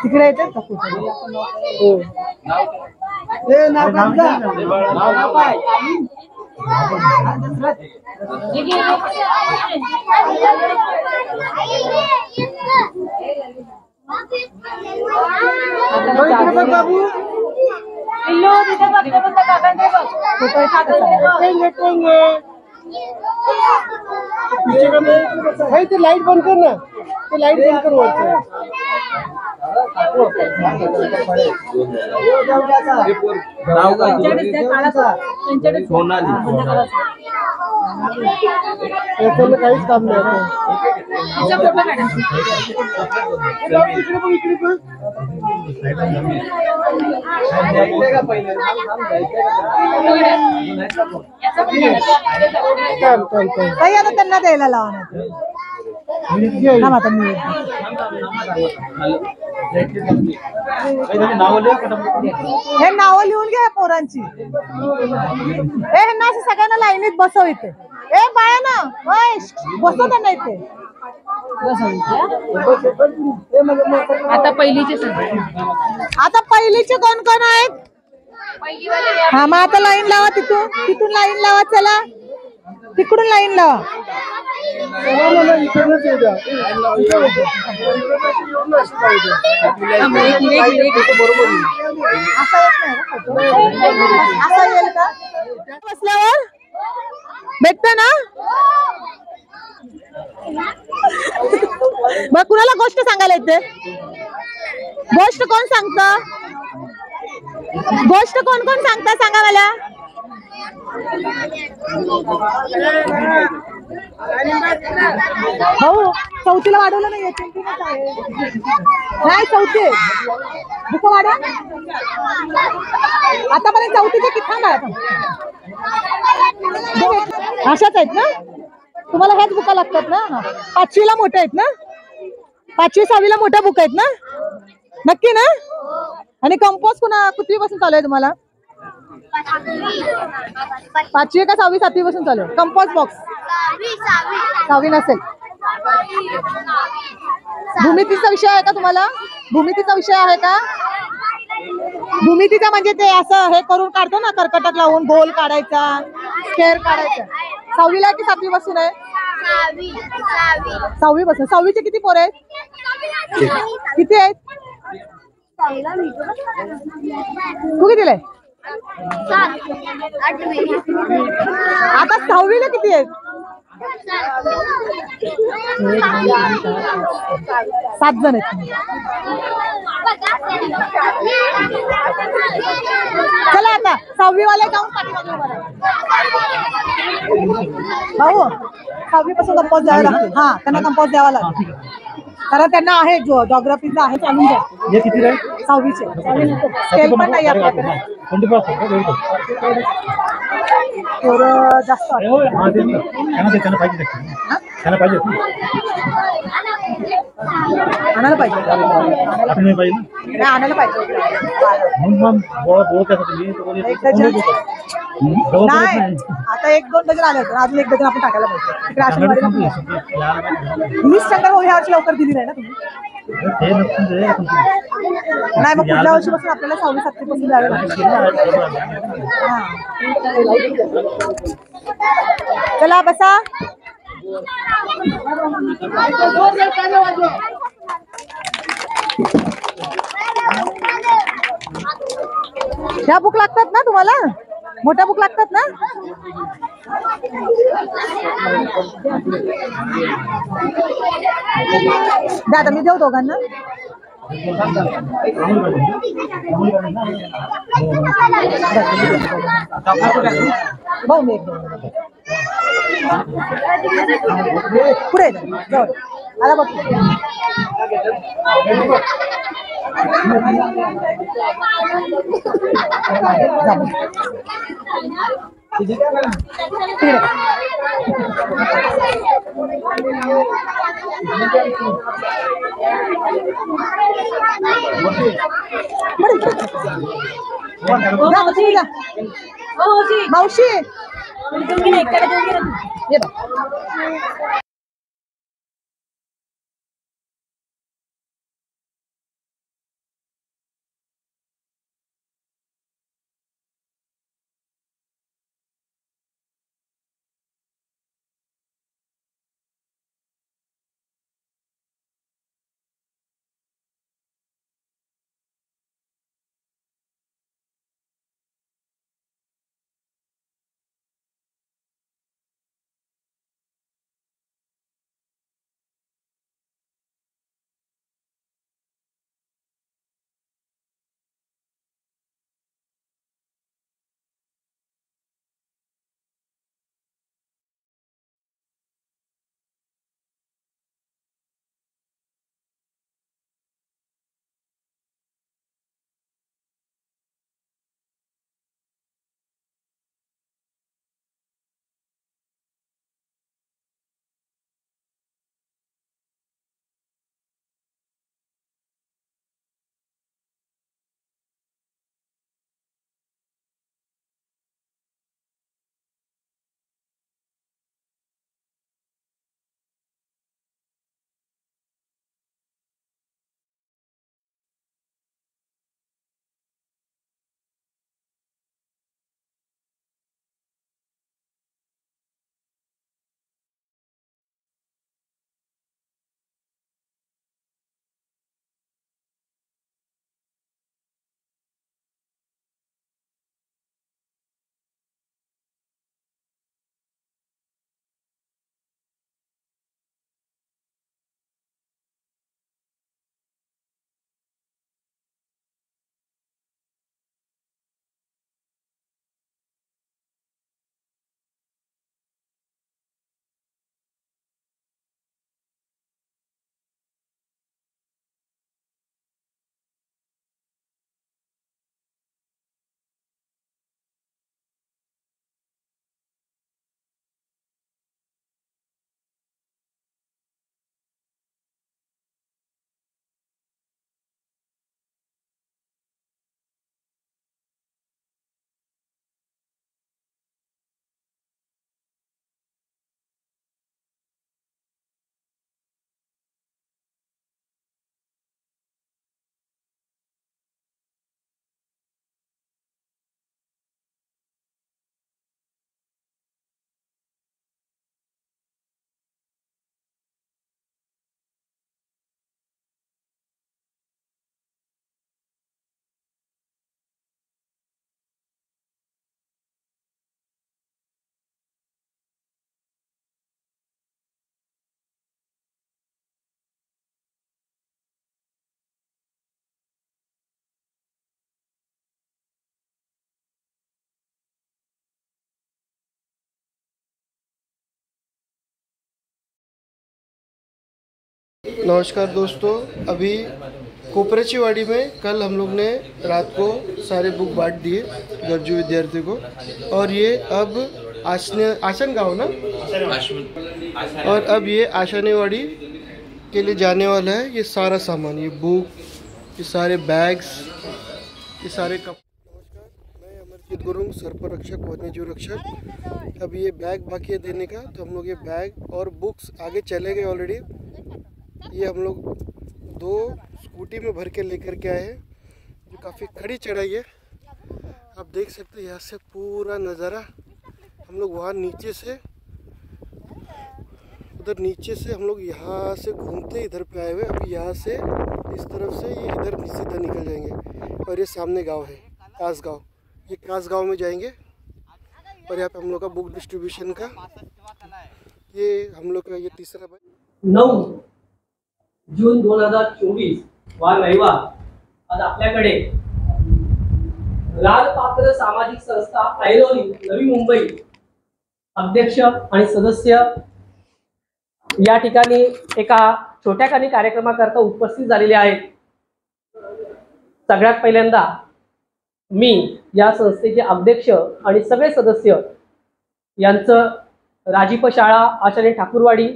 तिकडे येते बाबू भाई ते लाइट बंद कर ना, ते लाइट बंद कर वरचं. काहीच काम नाही. काही आता त्यांना द्यायला लावा. हे नाव लिहून घ्या पोरांची. हे ह्यांना असं सगळ्यांना लाईनीत बसव इथे. ए बाया ना बसव त्यांना इथे. आता पहिलीचे आता पहिलीचे कोण कोण आहेत? हा मग आता लाईन लावा. तिथून लाईन लावा. चला तिकडून लाईन लावा. असं येईल का बसल्यावर? भेटत ना? मग कुणाला गोष्ट सांगायला येते? गोष्ट कोण सांगत? गोष्ट कोण कोण सांगता सांगा मला. भाऊ चौथीला वाढवलं नाहीये. नाही चौथी बुक वाढवा. आतापर्यंत चौथीचे किती थांबा अशाच आहेत ना? तुम्हाला ह्याच बुका लागतात ना? पाचवीला मोठ्या आहेत ना? 5वी 6वीला मोठ्या बुक आहेत ना? नक्की ना? आणि कंपोज कितवी पासून चालू आहे तुम्हाला? 5वी का 6वी 7वी पासून चालू आहे कंपोज बॉक्स? 6वी नसेल. भूमितीचा विषय आहे का तुम्हाला? भूमितीचा विषय आहे का? भूमितीचा म्हणजे ते असं हे करून काढतो ना, कर्कटक लावून गोल काढायचा, स्क्वेअर काढायचा. 6वीला की 7वी पासून आहे? 6वी पासून. 6वीचे किती पोरं आहेत? किती आहेत? तू कितीला आहे? आता 6वीला किती आहेत? 7 जण आहेत. चला आता 6वी वाले जाऊन पाठीमागे उभा राहा. भाऊ 6वी पासून कंपोज द्यावा लागतो. हा त्यांना कंपोज द्यावा लागतो कारण त्यांना आहे जॉग्राफीचा आहे. चालून द्या. 6वीचे स्केल पण नाही आपल्याकडे. जास्त आणायला पाहिजे. आणायला पाहिजे. नाही आता 1-2 डझन आले होते. अजून 1 डझन आपण टाकायला पाहिजे. तिकडे आश्रमवाडीला मीच स्टँडर्ड ह्या वर्षी लवकर दिली नाही ना तुम्ही? नाही मग पुढल्या वर्षीपासून आपल्याला 6वी 7वी पासून द्यावे लागेल. चला बसा. ह्या बुक लागतात ना तुम्हाला? मोठ्या बुक लागतात ना? दादा मी देऊ दोघांना. भाऊ मी पुढे जवळ आला बघ. मावशी नमस्कार दोस्तों, अभी कोपरेची वाड़ी में कल हम लोग ने रात को सारे बुक बांट दिए गरजू विद्यार्थी को, और ये अब आसन गाँव ना, और अब ये आशानेवाड़ी के लिए जाने वाला है। ये सारा सामान, ये बुक, ये सारे बैग्स, ये सारे कप। नमस्कार, मैं अमरजीत गुरुंग, सर्परक्षक वन्यजीव रक्षक। अभी ये बैग बाकी है देने का, तो हम लोग ये बैग और बुक्स आगे चले गए ऑलरेडी। ये हम लोग 2 स्कूटी में भर के लेकर के आए हैं, जो काफ़ी खड़ी चढ़ाई है। आप देख सकते हैं यहाँ से पूरा नज़ारा। हम लोग वहाँ नीचे से, उधर नीचे से हम लोग यहाँ से घूमते इधर पे आए हुए। अभी यहाँ से इस तरफ से ये इधर सीधा निकल जाएंगे, और ये सामने गांव है कास गांव। ये कास गांव में जाएंगे, और यहाँ पे हम लोग का बुक डिस्ट्रीब्यूशन का ये हम लोग का ये तीसरा 9 जून 2024 वार रविवार आज आपल्याकडे लालपात्र सामाजिक संस्था ऐरोली नवी मुंबई अध्यक्ष आणि सदस्य या ठिकाणी एका छोट्याखानी कार्यक्रमाकरता उपस्थित झालेले आहेत। सगळ्यात पहिल्यांदा मी या संस्थेचे अध्यक्ष आणि सगळे सदस्य यांचं राजीप शाळा आचार्य ठाकूरवाडी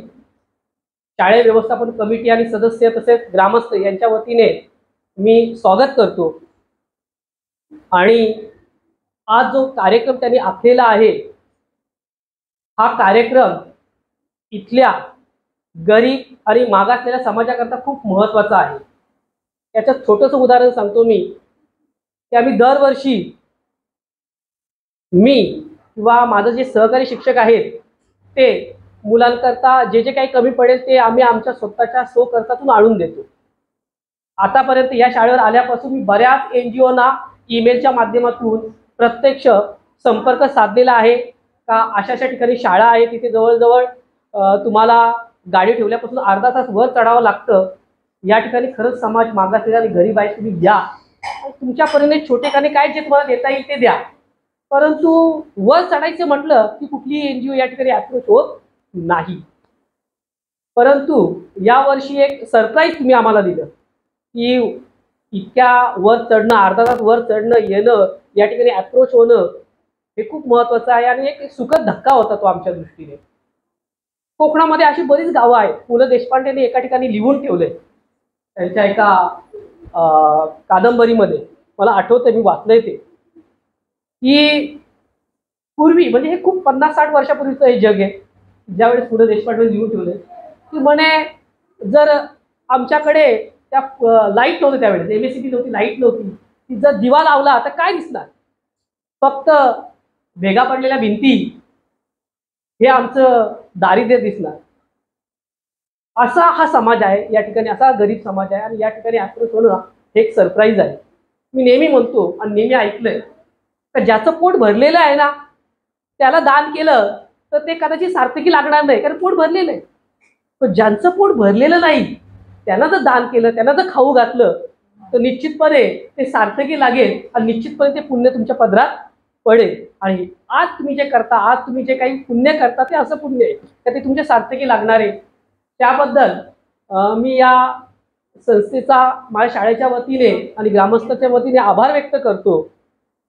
शाळे व्यवस्थापन कमिटी आणि सदस्य तसेच ग्रामस्थ यांच्या वतीने मी स्वागत करतो। आणि आज जो कार्यक्रम त्यांनी आखलेला आहे, हा कार्यक्रम इथल्या गरीब आणि मागासलेल्या समाजाकरता खूप महत्त्वाचा आहे। याचं छोटंसं उदाहरण सांगतो मी, की आम्ही दरवर्षी मी किंवा माझे जे सहकारी शिक्षक आहेत ते मुलांकरता जे जे काही कमी पडेल ते आम्ही आमच्या स्वतःच्या खर्चातून आणून देतो। आतापर्यंत या शाळेवर आल्यापासून मी बऱ्याच NGOना ईमेलच्या माध्यमातून प्रत्यक्ष संपर्क साधलेला आहे का अशा ठिकाणी शाळा आहे, तिथे जवळजवळ तुम्हाला गाडी ठेवल्यापासून अर्धा तास वर चढावं लागतं। या ठिकाणी खरंच समाज मागासलेला आणि गरीब आहे, तुम्ही द्या, तुमच्या परीने छोटेखाने काय जे तुम्हाला देता येईल ते द्या। परंतु वर चढायचं म्हटलं की कुठलीही NGO या ठिकाणी अप्रोच होत नाही। परंतु या वर्षी एक सरप्राईज तुम्ही आम्हाला दिलं की इतक्या वर चढणं, अर्धा तास वर चढणं येणं, या ठिकाणी अप्रोच होणं हे खूप महत्त्वाचं आहे आणि एक सुखद धक्का होता तो आमच्या दृष्टीने। कोकणामध्ये अशी बरीच गावं आहेत, पु ल देशपांडेंनी एका ठिकाणी लिहून ठेवले त्यांच्या एका कादंबरीमध्ये, मला आठवतं मी वाचलंय ते, की पूर्वी म्हणजे हे खूप 50-60 वर्षापूर्वीचं हे जग आहे, ज्यावेळेस पु ल देशपांडे लिहून ठेवले की म्हणे जर आमच्याकडे त्या लाईट नव्हते, त्यावेळेस MSCB नव्हती, लाईट नव्हती, ती जर दिवा लावला तर काय दिसणार, फक्त भेगा पडलेल्या भिंती, हे आमचं दारिद्र्य दिसणार। असा हा समाज आहे या ठिकाणी, असा गरीब समाज आहे, आणि या ठिकाणी अप्रोच होणं हे एक सरप्राईज आहे। मी नेहमी म्हणतो आणि नेहमी ऐकलंय की ज्याचं पोट भरलेलं आहे ना त्याला दान केलं तर ते कदाचित सार्थकी लागणार नाही, कारण पोट भरलेलं आहे। पण ज्यांचं पोट भरलेलं नाही त्यांना जर दान केलं, त्यांना जर खाऊ घातलं तर निश्चितपणे ते सार्थकी लागेल आणि निश्चितपणे ते पुण्य तुमच्या पदरात पडेल। आणि आज तुम्ही जे करता, आज तुम्ही जे काही पुण्य करता ते असं पुण्य आहे तर ते तुमच्या सार्थकी लागणार आहे। त्याबद्दल मी या संस्थेचा माझ्या शाळेच्या वतीने आणि ग्रामस्थांच्या वतीने आभार व्यक्त करतो,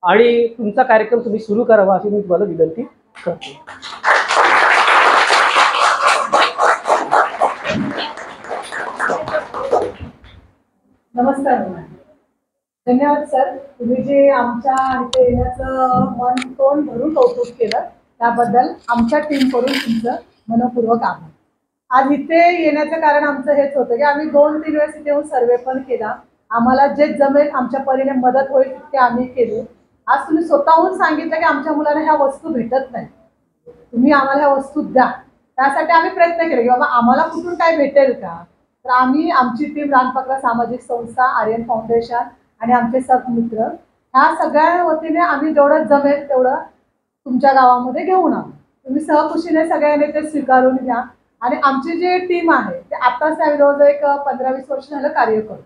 आणि तुमचा कार्यक्रम तुम्ही सुरू करावा अशी मी तुम्हाला विनंती करतो। नमस्कार, धन्यवाद सर, तुम्ही जे आमच्या इथे येण्याचं मन तोंड भरून कौतुक केलं त्याबद्दल आमच्या टीमकडून तुमचं मनपूर्वक आभार। आज इथे येण्याचं कारण आमचं हेच होतं की आम्ही 2-3 वेळेस इथे येऊन सर्वे पण केला, आम्हाला जे जमेल आमच्या परीने मदत होईल ते आम्ही केली। आज तुम्ही स्वतःहून सांगितलं की आमच्या मुलांना ह्या वस्तू भेटत नाही, तुम्ही आम्हाला ह्या वस्तू द्या, त्यासाठी आम्ही प्रयत्न केले की बाबा आम्हाला कुठून काय भेटेल का। तर आम्ही आमची टीम लालपात्रा सामाजिक संस्था, आर्यन फाउंडेशन आणि आमचे सत्मित्र ह्या सगळ्या वतीने आम्ही जेवढं जमेल तेवढं तुमच्या गावामध्ये घेऊन आलो। तुम्ही सहकुशीने सगळ्यांनी ते स्वीकारून घ्या, आणि आमची जी टीम आहे ते आताच त्याविरोधात एक 15-20 वर्ष झालं कार्य करतो।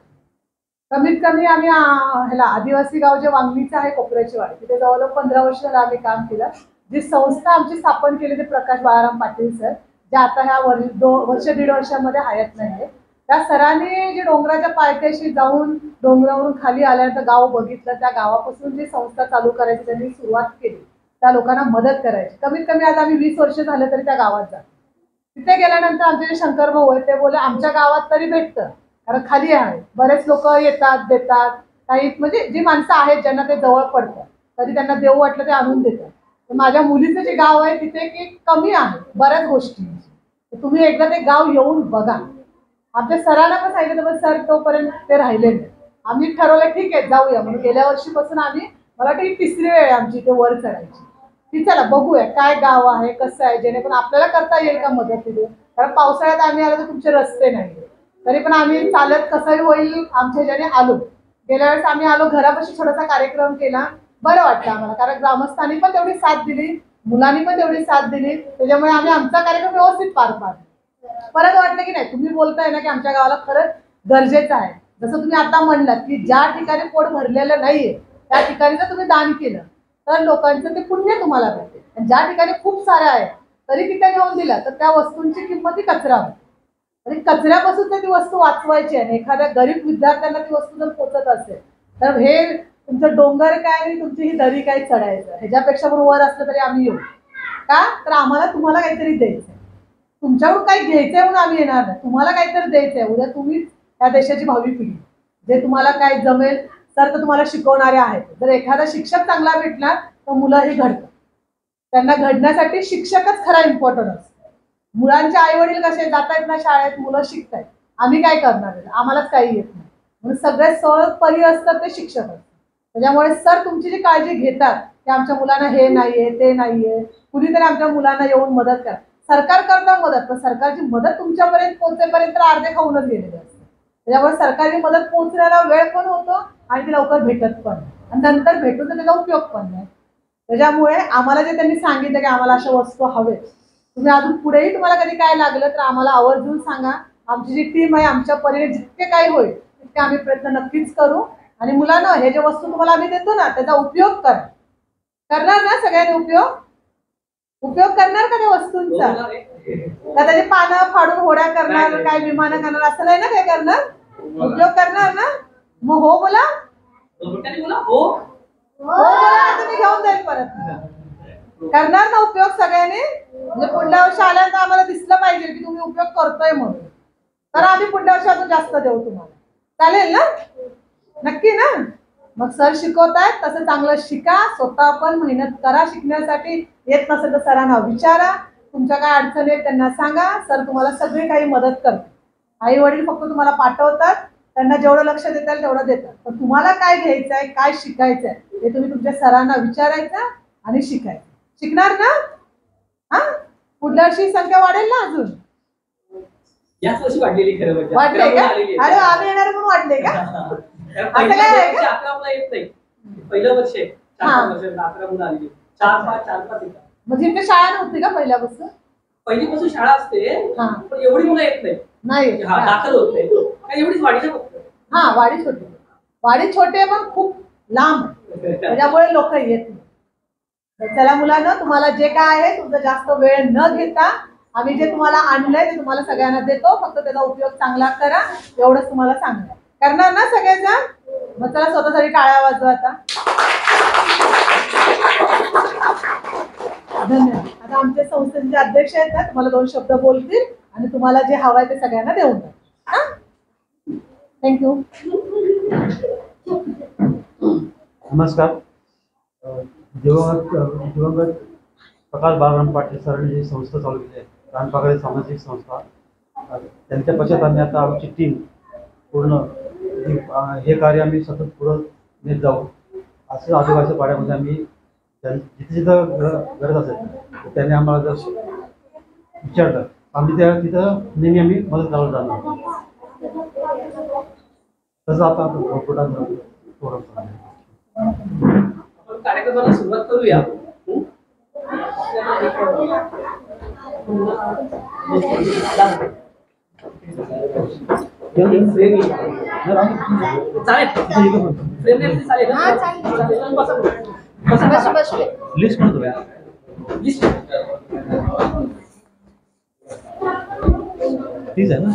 कमीत कमी आम्ही ह्याला आदिवासी गाव जे वांगणीचं आहे कोपऱ्याची वाडी, तिथे जवळजवळ 15 वर्ष झालं आम्ही काम केलं। जी संस्था आमची स्थापन केली ते प्रकाश बाळाराम पाटील सर, जे आता ह्या वर्ष 1.5 वर्षामध्ये हयात नाही, त्या सरांनी जे डोंगराच्या पायथ्याशी जाऊन डोंगरावरून खाली आल्यानंतर गाव बघितलं, त्या गावापासून जी संस्था चालू करायची त्यांनी सुरुवात केली, त्या लोकांना मदत करायची. कमीत कमी आज आम्ही 20 वर्ष झाले तरी त्या गावात जातो. तिथे गेल्यानंतर आमचे जे शंकर भाऊ आहेत ते बोले आमच्या गावात तरी भेटतं, कारण खाली आहे, बरेच लोक येतात देतात, काही म्हणजे जी माणसं आहेत ज्यांना ते जवळ पडतं तरी त्यांना देऊ वाटलं ते आणून देतात. तर माझ्या मुलीचं जे गाव आहे तिथे की कमी आहे बऱ्याच गोष्टी, तुम्ही एकदा ते गाव येऊन बघा. आमच्या सरांना पण सांगितलं पण सर तोपर्यंत ते राहिले नाही. आम्ही ठरवलं ठीक आहे जाऊया म्हणून गेल्या वर्षीपासून आम्ही, मला वाटतं ही 3री वेळ आहे आमची इथे वर चढायची, की चला बघूया काय गाव आहे कसं आहे, जेणेकरून आपल्याला करता येईल का मदत तिथे. कारण पावसाळ्यात आम्ही आलो तर तुमचे रस्ते नाही, तरी पण आम्ही चालत कसंही होईल आमच्या ह्याच्याने आलो. गेल्या वेळेस आम्ही आलो, घरापाशी छोटासा कार्यक्रम केला, बरं वाटलं आम्हाला, कारण ग्रामस्थांनी पण तेवढी साथ दिली, मुलांनी पण तेवढी साथ दिली, त्याच्यामुळे आम्ही आमचा कार्यक्रम व्यवस्थित पार पाडला. परत वाटलं की नाही तुम्ही बोलताय ना की आमच्या गावाला खरंच गरजेचं आहे. जसं तुम्ही आता म्हणलात की ज्या ठिकाणी पोट भरलेलं नाहीये त्या ठिकाणी जर तुम्ही दान केलं तर लोकांचं ते पुण्य तुम्हाला भेटेल. आणि ज्या ठिकाणी खूप साऱ्या आहेत तरी तिथे नेऊन दिला तर त्या वस्तूंची किंमत ही कचरा होते, आणि कचऱ्यापासून तर ती वस्तू वाचवायची आहे. एखाद्या गरीब विद्यार्थ्यांना ती वस्तू जर पोचत असेल तर हे तुमचं डोंगर काय आणि तुमची ही दरी काय चढायचं, ह्याच्यापेक्षा पण वर असलं तरी आम्ही येऊ का, तर आम्हाला तुम्हाला काहीतरी द्यायचं, तुमच्याकडून काही घ्यायचंय म्हणून आम्ही येणार नाही, तुम्हाला काहीतरी द्यायचंय. उद्या तुम्ही या देशाची भावी पिढी, जे तुम्हाला काय जमेल सर तर तुम्हाला शिकवणारे आहेत. जर एखादा शिक्षक चांगला भेटला तर मुलंही घडतात, त्यांना घडण्यासाठी शिक्षकच खरा इम्पॉर्टंट असतो. मुलांचे आई वडील कसे जातायत ना शाळेत, मुलं शिकतायत, आम्ही काय करणार आहे, आम्हालाच काही येत नाही, म्हणून सगळ्यात सहजपरी असतात ते शिक्षक असतात. त्याच्यामुळे सर तुमची जी काळजी घेतात की आमच्या मुलांना हे नाहीये ते नाहीये, कुणीतरी आमच्या मुलांना येऊन मदत करा. सरकार करतं मदत, पण सरकारची मदत तुमच्यापर्यंत पोहोचेपर्यंत अर्धे खाऊनच गेलेले असते. त्याच्यामुळे सरकारी मदत पोहोचण्याला वेळ पण होतो आणि ती लवकर भेटत पण नाही, आणि नंतर भेटून तर त्याचा उपयोग पण नाही. त्याच्यामुळे आम्हाला जे त्यांनी सांगितलं की आम्हाला अशा वस्तू हवेत, तुम्ही अजून पुढेही तुम्हाला कधी काय लागलं तर आम्हाला आवर्जून सांगा. आमची जी टीम आहे आमच्या परीने जितके काय होईल तितके आम्ही प्रयत्न नक्कीच करू. आणि मुलांना हे जे वस्तू तुम्हाला आम्ही देतो ना त्याचा उपयोग करा, करणार ना सगळ्यांनी उपयोग करणार का त्या वस्तूंचा, का त्याची पानं फाडून होड्या करणार, काय विमानं करणार असं नाही ना, काय करणार उपयोग करणार ना. मग हो बोला, हो तुम्ही घेऊन जाईल परत, करणार ना उपयोग सगळ्यांनी. म्हणजे पुढल्या वर्षी आल्यानंतर आम्हाला दिसलं पाहिजे की तुम्ही उपयोग करतोय म्हणून, तर आम्ही पुढल्या वर्षी अजून जास्त देऊ तुम्हाला, चालेल ना, नक्की ना. मग सर शिकवतायत तसं चांगलं शिका, स्वतः पण मेहनत करा शिकण्यासाठी. येत नसेल तर सरांना विचारा, तुमच्या काय अडचणी आहेत त्यांना सांगा, सर तुम्हाला सगळी काही मदत करतात. आई वडील फक्त तुम्हाला पाठवतात, त्यांना जेवढं लक्ष देता तेवढं देतात, पण तुम्हाला काय घ्यायचं आहे काय शिकायचं आहे हे तुम्ही तुमच्या सरांना विचारायचं आणि शिकायचं. शिकणार ना. हा पुढल्या वर्षी संख्या वाढेल ना अजून, याच वर्षी वाढलेली खरं म्हणजे वाढले का, अरे आम्ही येणार म्हणून वाढले का, असं काय आहे का. 11 येत नाही, पहिलं वर्ष आहे 4-5 वर्ष 11 मुलं आलेली, 4-5 येतात. म्हणजे इथे शाळा नव्हती का पहिल्यापासून, पहिलीपासून शाळा असते पण एवढी मुलं येत नाही, दाखल होत नाही, एवढीच वाढी फक्त. हा वाडी छोटे पण खूप लांब, त्याच्यामुळे लोक येत नाही. चला मुलांना, तुम्हाला जे काय आहे तुमचा जास्त वेळ न घेता आम्ही जे तुम्हाला आणलंय ते तुम्हाला सगळ्यांना देतो, फक्त त्याचा उपयोग चांगला करा एवढंच तुम्हाला सांगणार. करणार ना सगळेजण. मग चला स्वतःसाठी टाळ्या वाजवा आता. धन्यवाद. आता आमचे संस्थेचे अध्यक्ष आहेत ना, तुम्हाला 2 शब्द बोलतील आणि तुम्हाला जे हवं आहे ते सगळ्यांना देऊन द्या. थँक्यू. नमस्कार. दिवंगत प्रकाश बाळराम पाटील सरांनी जी संस्था चालू केली आहे, रानपागळे सामाजिक संस्था, त्यांच्या पश्चात आम्ही आता आमची टीम पूर्ण हे कार्य आम्ही सतत पुढं नेत जाऊ. असं आदिवासी पाड्यामध्ये आम्ही जिथे जिथं गरज असेल त्यांनी आम्हाला जर विचारलं आम्ही त्या तिथं नेहमी आम्ही मदत करायला जाणार. तसं आता कार्यक्रमाला सुरुवात करूया. लिस्ट म्हणतो ठीक आहे ना.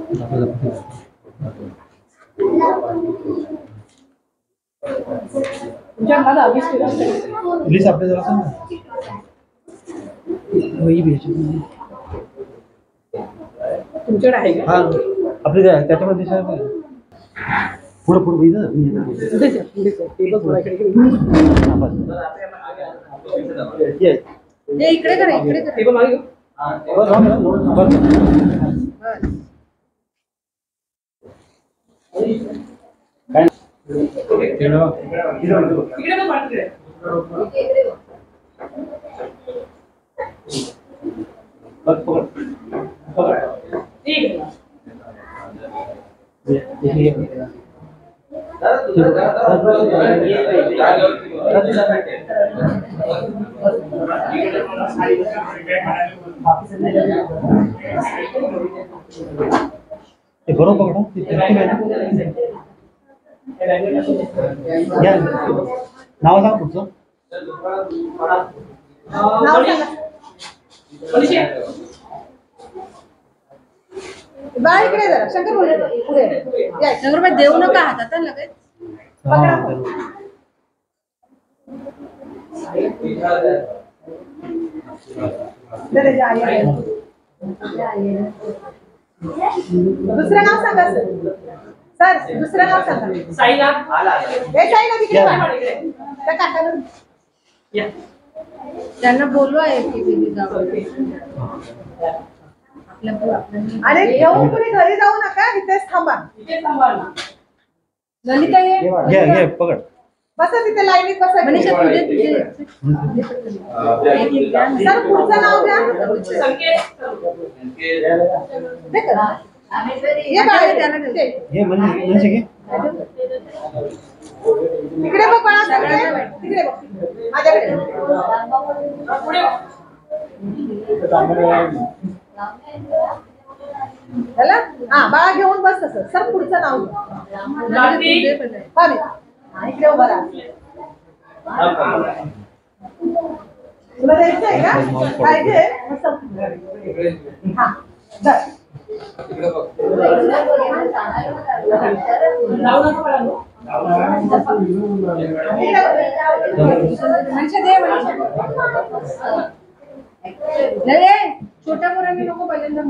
तुमच्या मला अभ्यास केला प्लीज आपल्या जरा सांग ना. वही भेट तुमच्याकडे आहे का? हा आपली त्याच्यामध्ये दिसायला पाहिजे. पुढं पुढं बघ इकडे करा इकडे करा. बरोबर नाव सांग पुढचं. बाळ इकडे जरा शंकर बोल पुढे शंकरबाई देऊ नका हातात लगेच दुसरं नाव सांगा सर दुसरं नाव सांगा. साईनाथ त्यांना बोलवा आणि घेऊन तुम्ही घरी जाऊ नका इथेच थांबा. ललिता ये पकड बसा तिथे लाईनीत बसा. मनीषा तुझे सर पुढचं नाव घ्या. तिकडे बघ बाळा तिकडे बघ माझ्याकडे. हा बाळा घेऊन बस तसं. सर पुढचं नाव इकडे उभा राहा. तुला द्यायचं आहे का पाहिजे हा छोट्या मुलांनी नको पहिल्यांदा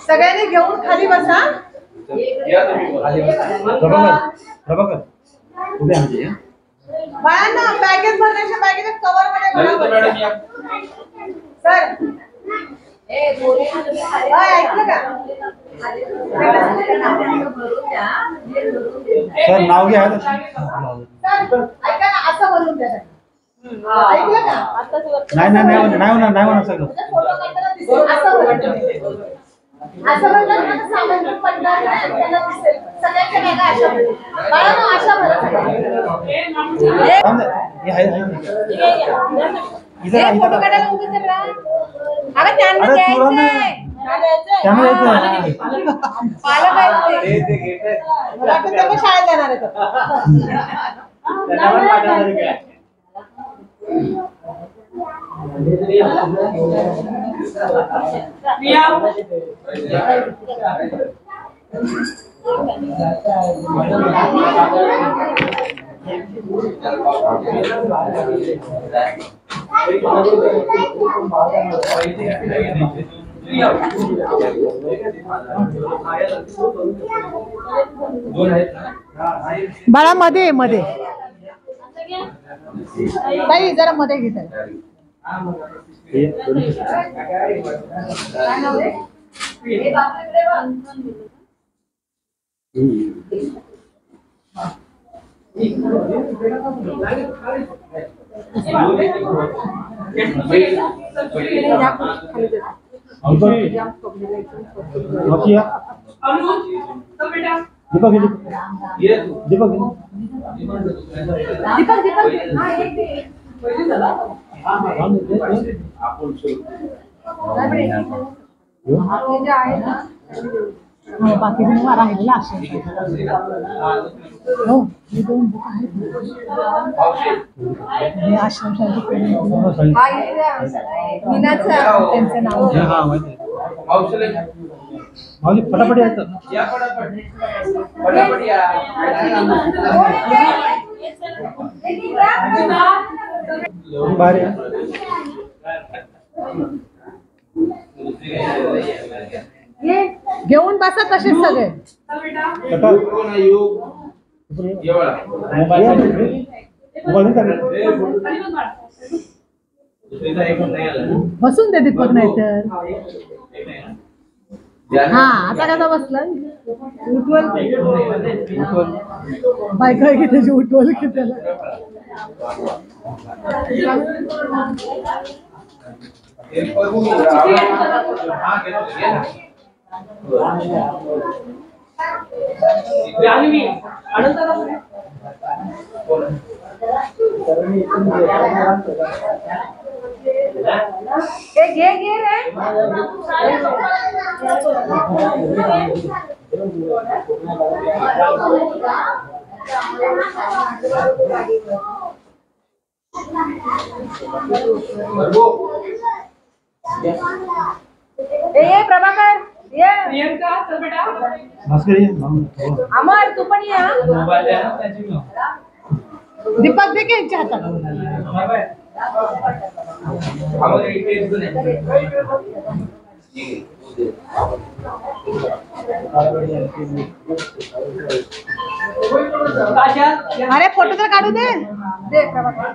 सगळ्यांनी घेऊन खाली बसा. बाळांना बॅगेत भरण्याच्या बॅगेच्या कव्हर मध्ये भरा. सर ऐकलं का सर नाव घ्या. ऐका ना असं भरून द्या. ऐकलं का नाही होणार सगळं. फोटो काढताना दिसेल असं म्हणलं सामान पडणार त्याला दिसेल. सगळ्यांच्या बॅगा अशा बाळांना अशा भरा. फोटो काढायला उभी तर राहा. अगं त्यांना द्यायचंय पालक आहेत ते. मला वाटतं ते पण शाळेत जाणार आहेत. बाळा मध्ये मध्ये ताई जरा मध्ये घेत. बाकी राहिलेला आश्रम हो हे 2 बुक आहेत हे आश्रम त्यांचं नाव फटाफट यायचं बाहेर घेऊन बसा तसेच सगळे बसून दे दीपक नाही तर हा आता कसा बसला उठवल बायका की त्याची उठवल की त्याला प्रभाकर ये प्रियंका चल बेटा अमर तू पण ये दीपक दे की यांच्या हातात अरे फोटो तर काढू दे प्रभाकर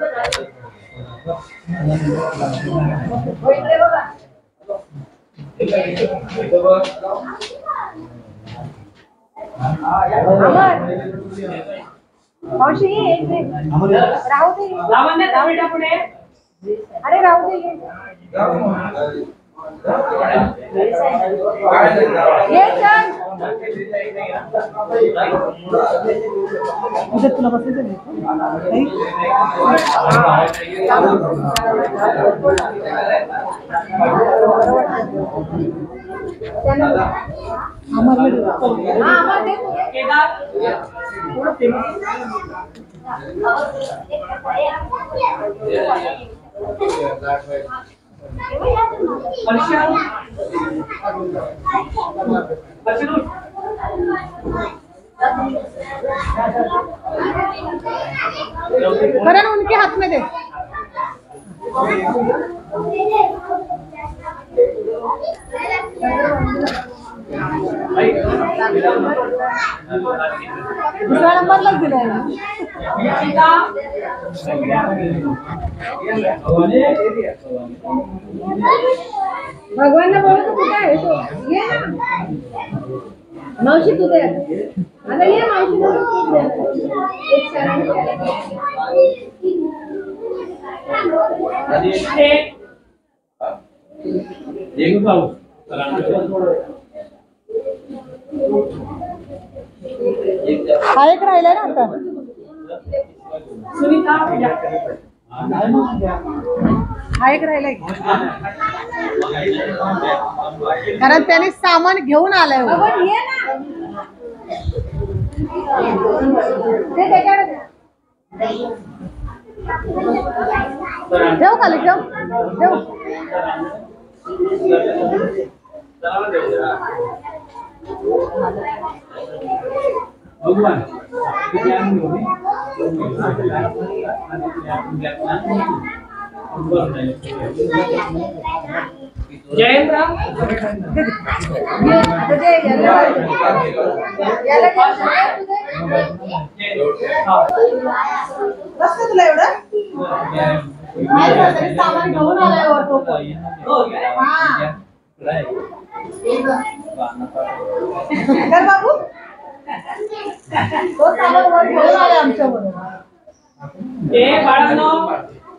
मावशी राहू दे पुढे अरे राहू दे ये चल तुला बसायचं करण उनके हाथ में दे दूसरा नंबर लग दिला भगवान ने बोला तो कुठे आहे तो ये ना मावशी तू दे आता ये मावशी एक शरण हा एक राहिलाय ना आता हा एक राहिलाय कारण त्याने सामान घेऊन आलाय ये ना ते त्याच्याकडे ठेव खाली ठेव ठेव भगवान जयेंद्र तुला एवढं सामान घेऊन आलाय वरतो बाबू तो सामान वर घेऊन आलाय आमच्या बरोबर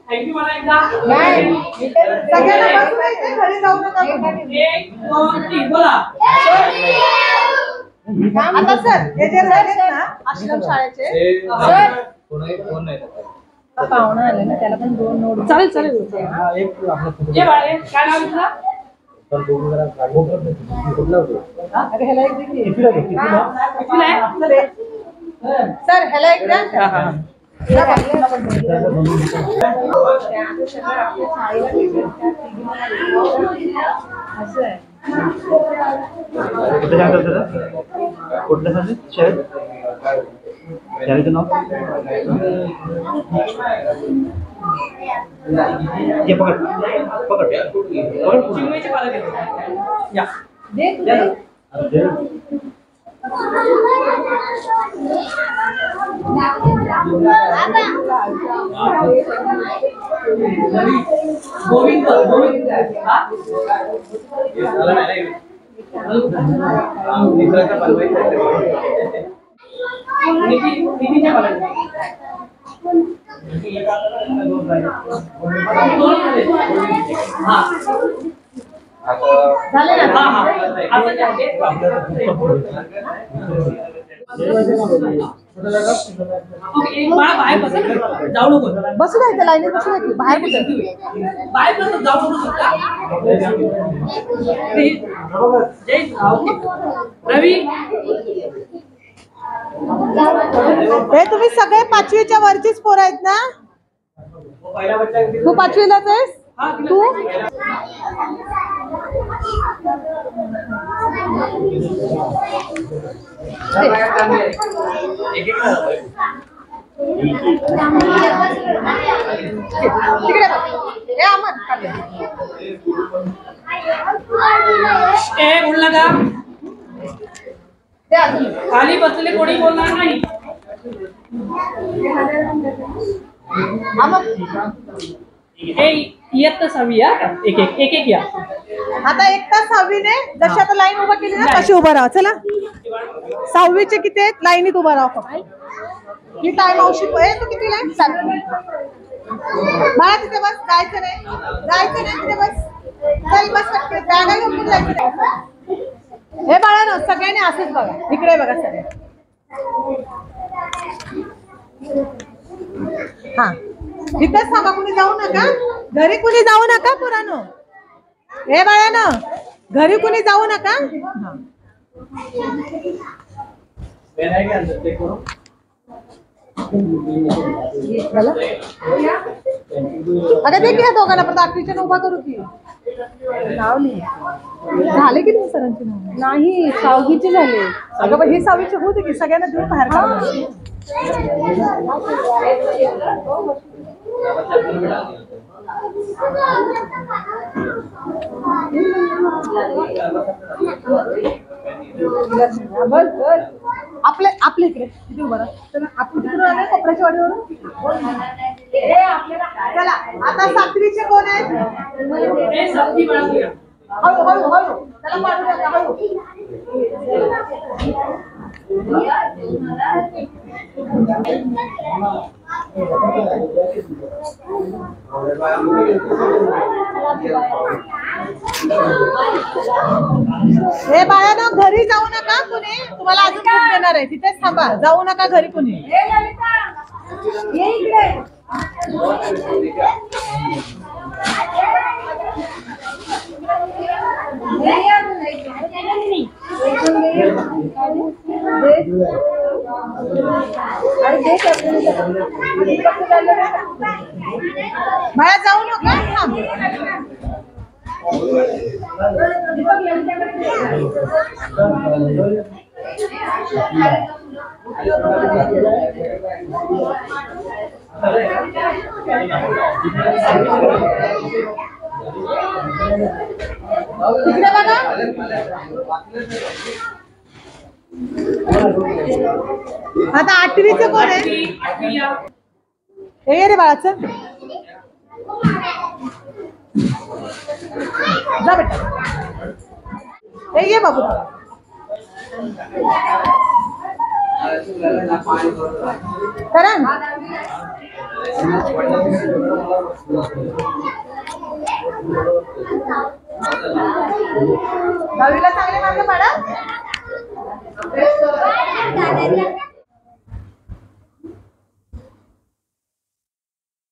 थँक्यू मला एकदा सगळ्यांना बसून यायचंय, घरी जाऊ नका. 1 2 3 बोला. आता सर हे जे राहिलेत ना आश्रम शाळेचे सर पाहुणा आले ना त्याला पण 2 नोट चालेल चालेल. एक आपला ये बाळे काय नाव तुझं? तर दोघं जरा कुठला होतो अरे ह्याला एक दे की. कितीला घे, कितीला? सर ह्याला एक द्या. कुठे सांगतात दादा? कुठलं सांगते शाळेत? शाळेचं नाव हे पकड पकड पकड चिमणीचे पाला देतो. या गोविंद गोविंद हा नितीच्या पाला बाहेर जाऊ नको बसू द्या लाईनीत बसू द्या की बाहेर कुठे बाहेर जाऊ नको रवी हे तुम्ही सगळे 5वीच्या वरचीच पोरं आहेत ना? तू 5वीलाच आहेस? तू तिकडे बघ. हे अमन काढले. बोल नका खाली बसलेले कोणी बोलणार नाही. अमन इयत्ता 6वी एक एक एक एक या. आता 1 तास 6वीने जशी आता लाईन उभा केली ना तशी उभा राहा. चला 6वीचे किती आहेत लाईनीत उभा राहा. ही टाइम औषध तू किती लाईन बाळा तिथे बस. जायचं नाही तिथे बस. चल बस बॅगा घेऊन जायचं. हे बाळांनो सगळ्यांनी असंच बघा. इकडे बघा सगळे. हा इथेच थांबा. कुणी जाऊ नका घरी. कुणी जाऊ नका पुरानो. हे बाळांनो घरी कुणी जाऊ नका. अगं दे की ह्या दोघांना परत 8वीच्या उभा करू की. नाव लिहि. झाले की नाही सरांची नाव? नाही 6वीचे झाले. अगं पण हे 6वीचे होते की सगळ्यांना देऊन बाहेर काढा. आपल्या इकडे किती उभा राहा. आपण तिकडून आले कपड्याच्या वाडीवरून. चला आता 7वीचे कोण आहेत? हळू हळू हळू त्याला पाठवू नका. हळू हे बाळांनो घरी जाऊ नका कुणी. तुम्हाला अजून खूप देणार आहे. तिथेच थांबा. जाऊ नका घरी कुणी. बाळा जाऊ नका. थांब. इकडे बघा. आता 8वीचे कोण आहे? हे रे बाळाचं जा बेटा. हे ये बाबू. करा ना. दहावीला चांगले मार्क पाडा.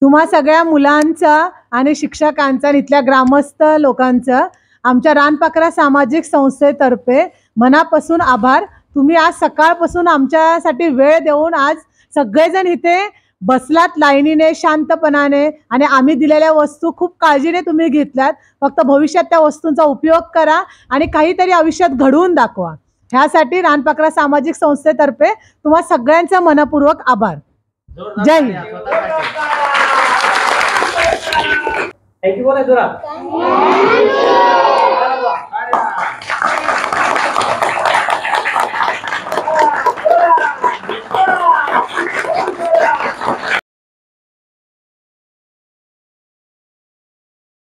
तुम्हा सगळ्या मुलांचा आणि शिक्षकांचा इथल्या ग्रामस्थ लोकांचं आमच्या रानपाकरा सामाजिक संस्थेतर्फे मनापासून आभार. तुम्ही आज सकाळपासून आमच्यासाठी वेळ देऊन आज सगळेजण इथे बसलात लाईनीने, शांतपणाने, आणि आम्ही दिलेल्या वस्तू खूप काळजीने तुम्ही घेतल्यात. फक्त भविष्यात त्या वस्तूंचा उपयोग करा आणि काहीतरी आयुष्यात घडवून दाखवा. ह्यासाठी रानपाकरा सामाजिक संस्थेतर्फे तुम्हा सगळ्यांचा मनपूर्वक आभार. जय हिंद. थँक्यू बोला जोरात.